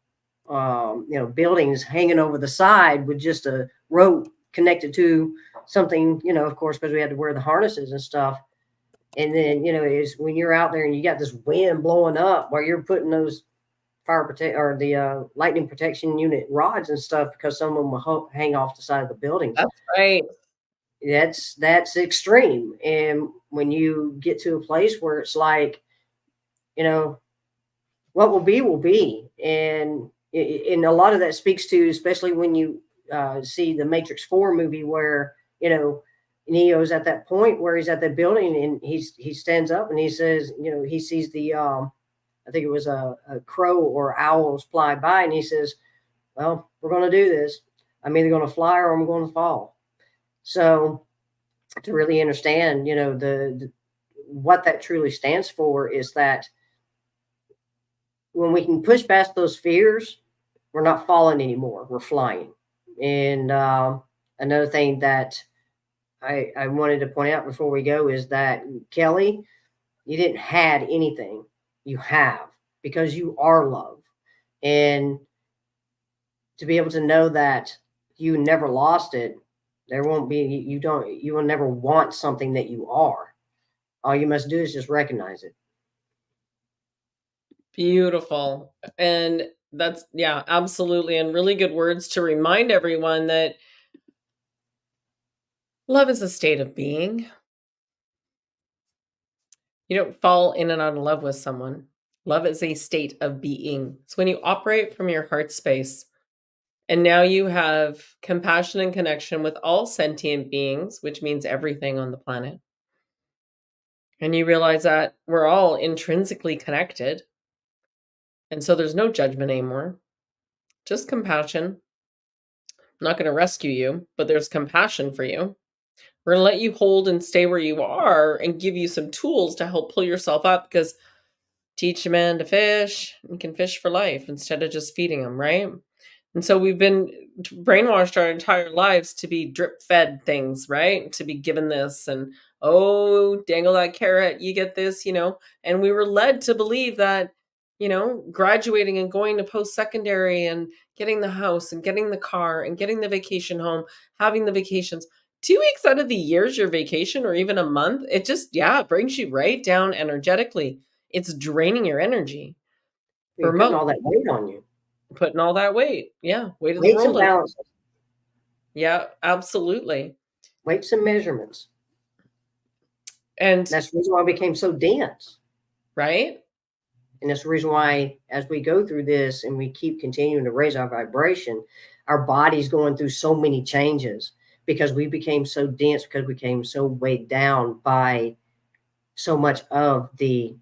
buildings hanging over the side with just a rope connected to something, of course, because we had to wear the harnesses and stuff. And then, is when you're out there and you got this wind blowing up while you're putting those the lightning protection unit rods and stuff, because some of them will hang off the side of the buildings. That's right. That's extreme. And when you get to a place where it's like you know, what will be. And a lot of that speaks to, especially when you see the Matrix 4 movie where, Neo's at that point where he's at that building and he stands up and he says, he sees the, I think it was a crow or owls fly by and he says, well, we're going to do this. I'm either going to fly or I'm going to fall. So to really understand, the what that truly stands for is that when we can push past those fears, we're not falling anymore. We're flying. And another thing that I wanted to point out before we go is that Kelly, you didn't had anything. You have because you are love. And to be able to know that you never lost it, there won't be, you will never want something that you are. All you must do is just recognize it. Beautiful. And that's, yeah, absolutely. And really good words to remind everyone that love is a state of being. You don't fall in and out of love with someone. Love is a state of being. It's when you operate from your heart space. And now you have compassion and connection with all sentient beings, which means everything on the planet. And you realize that we're all intrinsically connected. And so there's no judgment anymore, just compassion. I'm not going to rescue you, but there's compassion for you. We're going to let you hold and stay where you are and give you some tools to help pull yourself up because teach a man to fish, you can fish for life instead of just feeding him, right? And so we've been brainwashed our entire lives to be drip fed things, right? To be given this and, oh, dangle that carrot, you get this, And we were led to believe that, graduating and going to post secondary and getting the house and getting the car and getting the vacation home, having the vacations. 2 weeks out of the year's your vacation or even a month, it just, it brings you right down energetically. It's draining your energy for You're putting all months. that weight on you. Putting all that weight. Yeah, weight of the Weights and world on. balances, Yeah, absolutely. weights and measurements. And That's the reason why we became so dense. right? And that's the reason why, as we go through this and we keep continuing to raise our vibration, our body's going through so many changes because we became so dense, because we became so weighed down by so much of the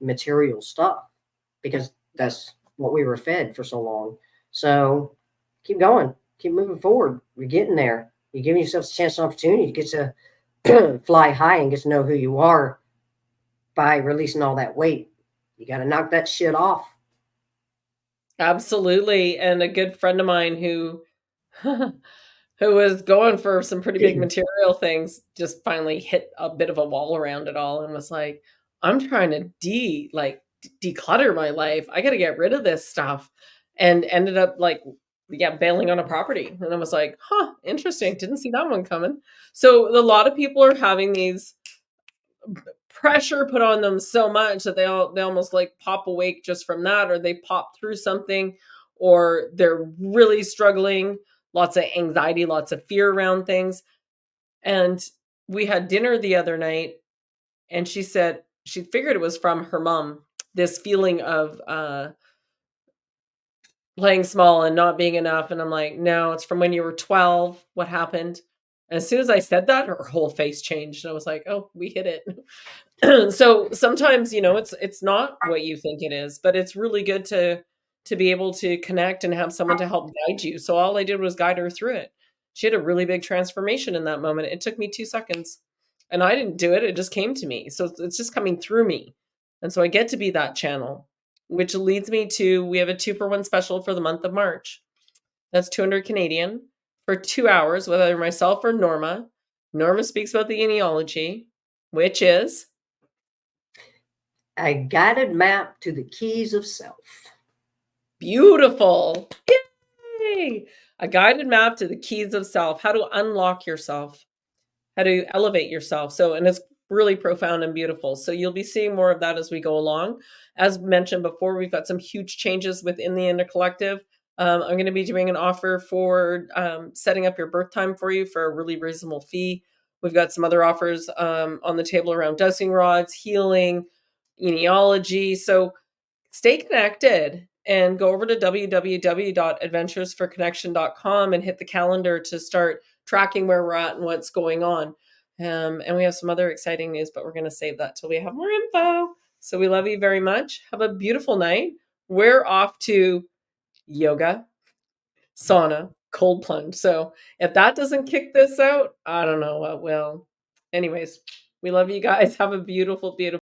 material stuff, because that's what we were fed for so long. So keep going, keep moving forward. You're getting there. You're giving yourself a chance and opportunity to get to fly high and get to know who you are by releasing all that weight. You got to knock that shit off. Absolutely. And a good friend of mine who who was going for some pretty big material things just finally hit a bit of a wall around it all and was like, I'm trying to declutter my life. I got to get rid of this stuff. And ended up bailing on a property. And I was like, huh, interesting. Didn't see that one coming. So a lot of people are having these pressure put on them so much that they almost like pop awake just from that, or they pop through something, or they're really struggling, lots of anxiety, lots of fear around things. And we had dinner the other night, and she said she figured it was from her mom, this feeling of playing small and not being enough. And I'm like, no, it's from when you were 12. What happened? And as soon as I said that, her whole face changed. And I was like, oh, we hit it. So sometimes, it's not what you think it is, but it's really good to be able to connect and have someone to help guide you. So all I did was guide her through it. She had a really big transformation in that moment. It took me 2 seconds. And I didn't do it. It just came to me. So it's just coming through me. And so I get to be that channel, which leads me to, we have a 2-for-1 special for the month of March. That's 200 Canadian for 2 hours with either myself or Norma. Norma speaks about the genealogy, which is a guided map to the keys of self. beautiful. Yay! A guided map to the keys of self, how to unlock yourself, how to elevate yourself. So, and it's really profound and beautiful. So you'll be seeing more of that as we go along. As mentioned before, we've got some huge changes within the Inner Collective. I'm going to be doing an offer for setting up your birth time for you for a really reasonable fee. We've got some other offers on the table around dosing rods, healing, genealogy. So stay connected and go over to www.adventuresforconnection.com and hit the calendar to start tracking where we're at and what's going on. And we have some other exciting news, but we're going to save that till we have more info. So we love you very much. Have a beautiful night. We're off to yoga, sauna, cold plunge. So if that doesn't kick this out, I don't know what will. Anyways, we love you guys. Have a beautiful, beautiful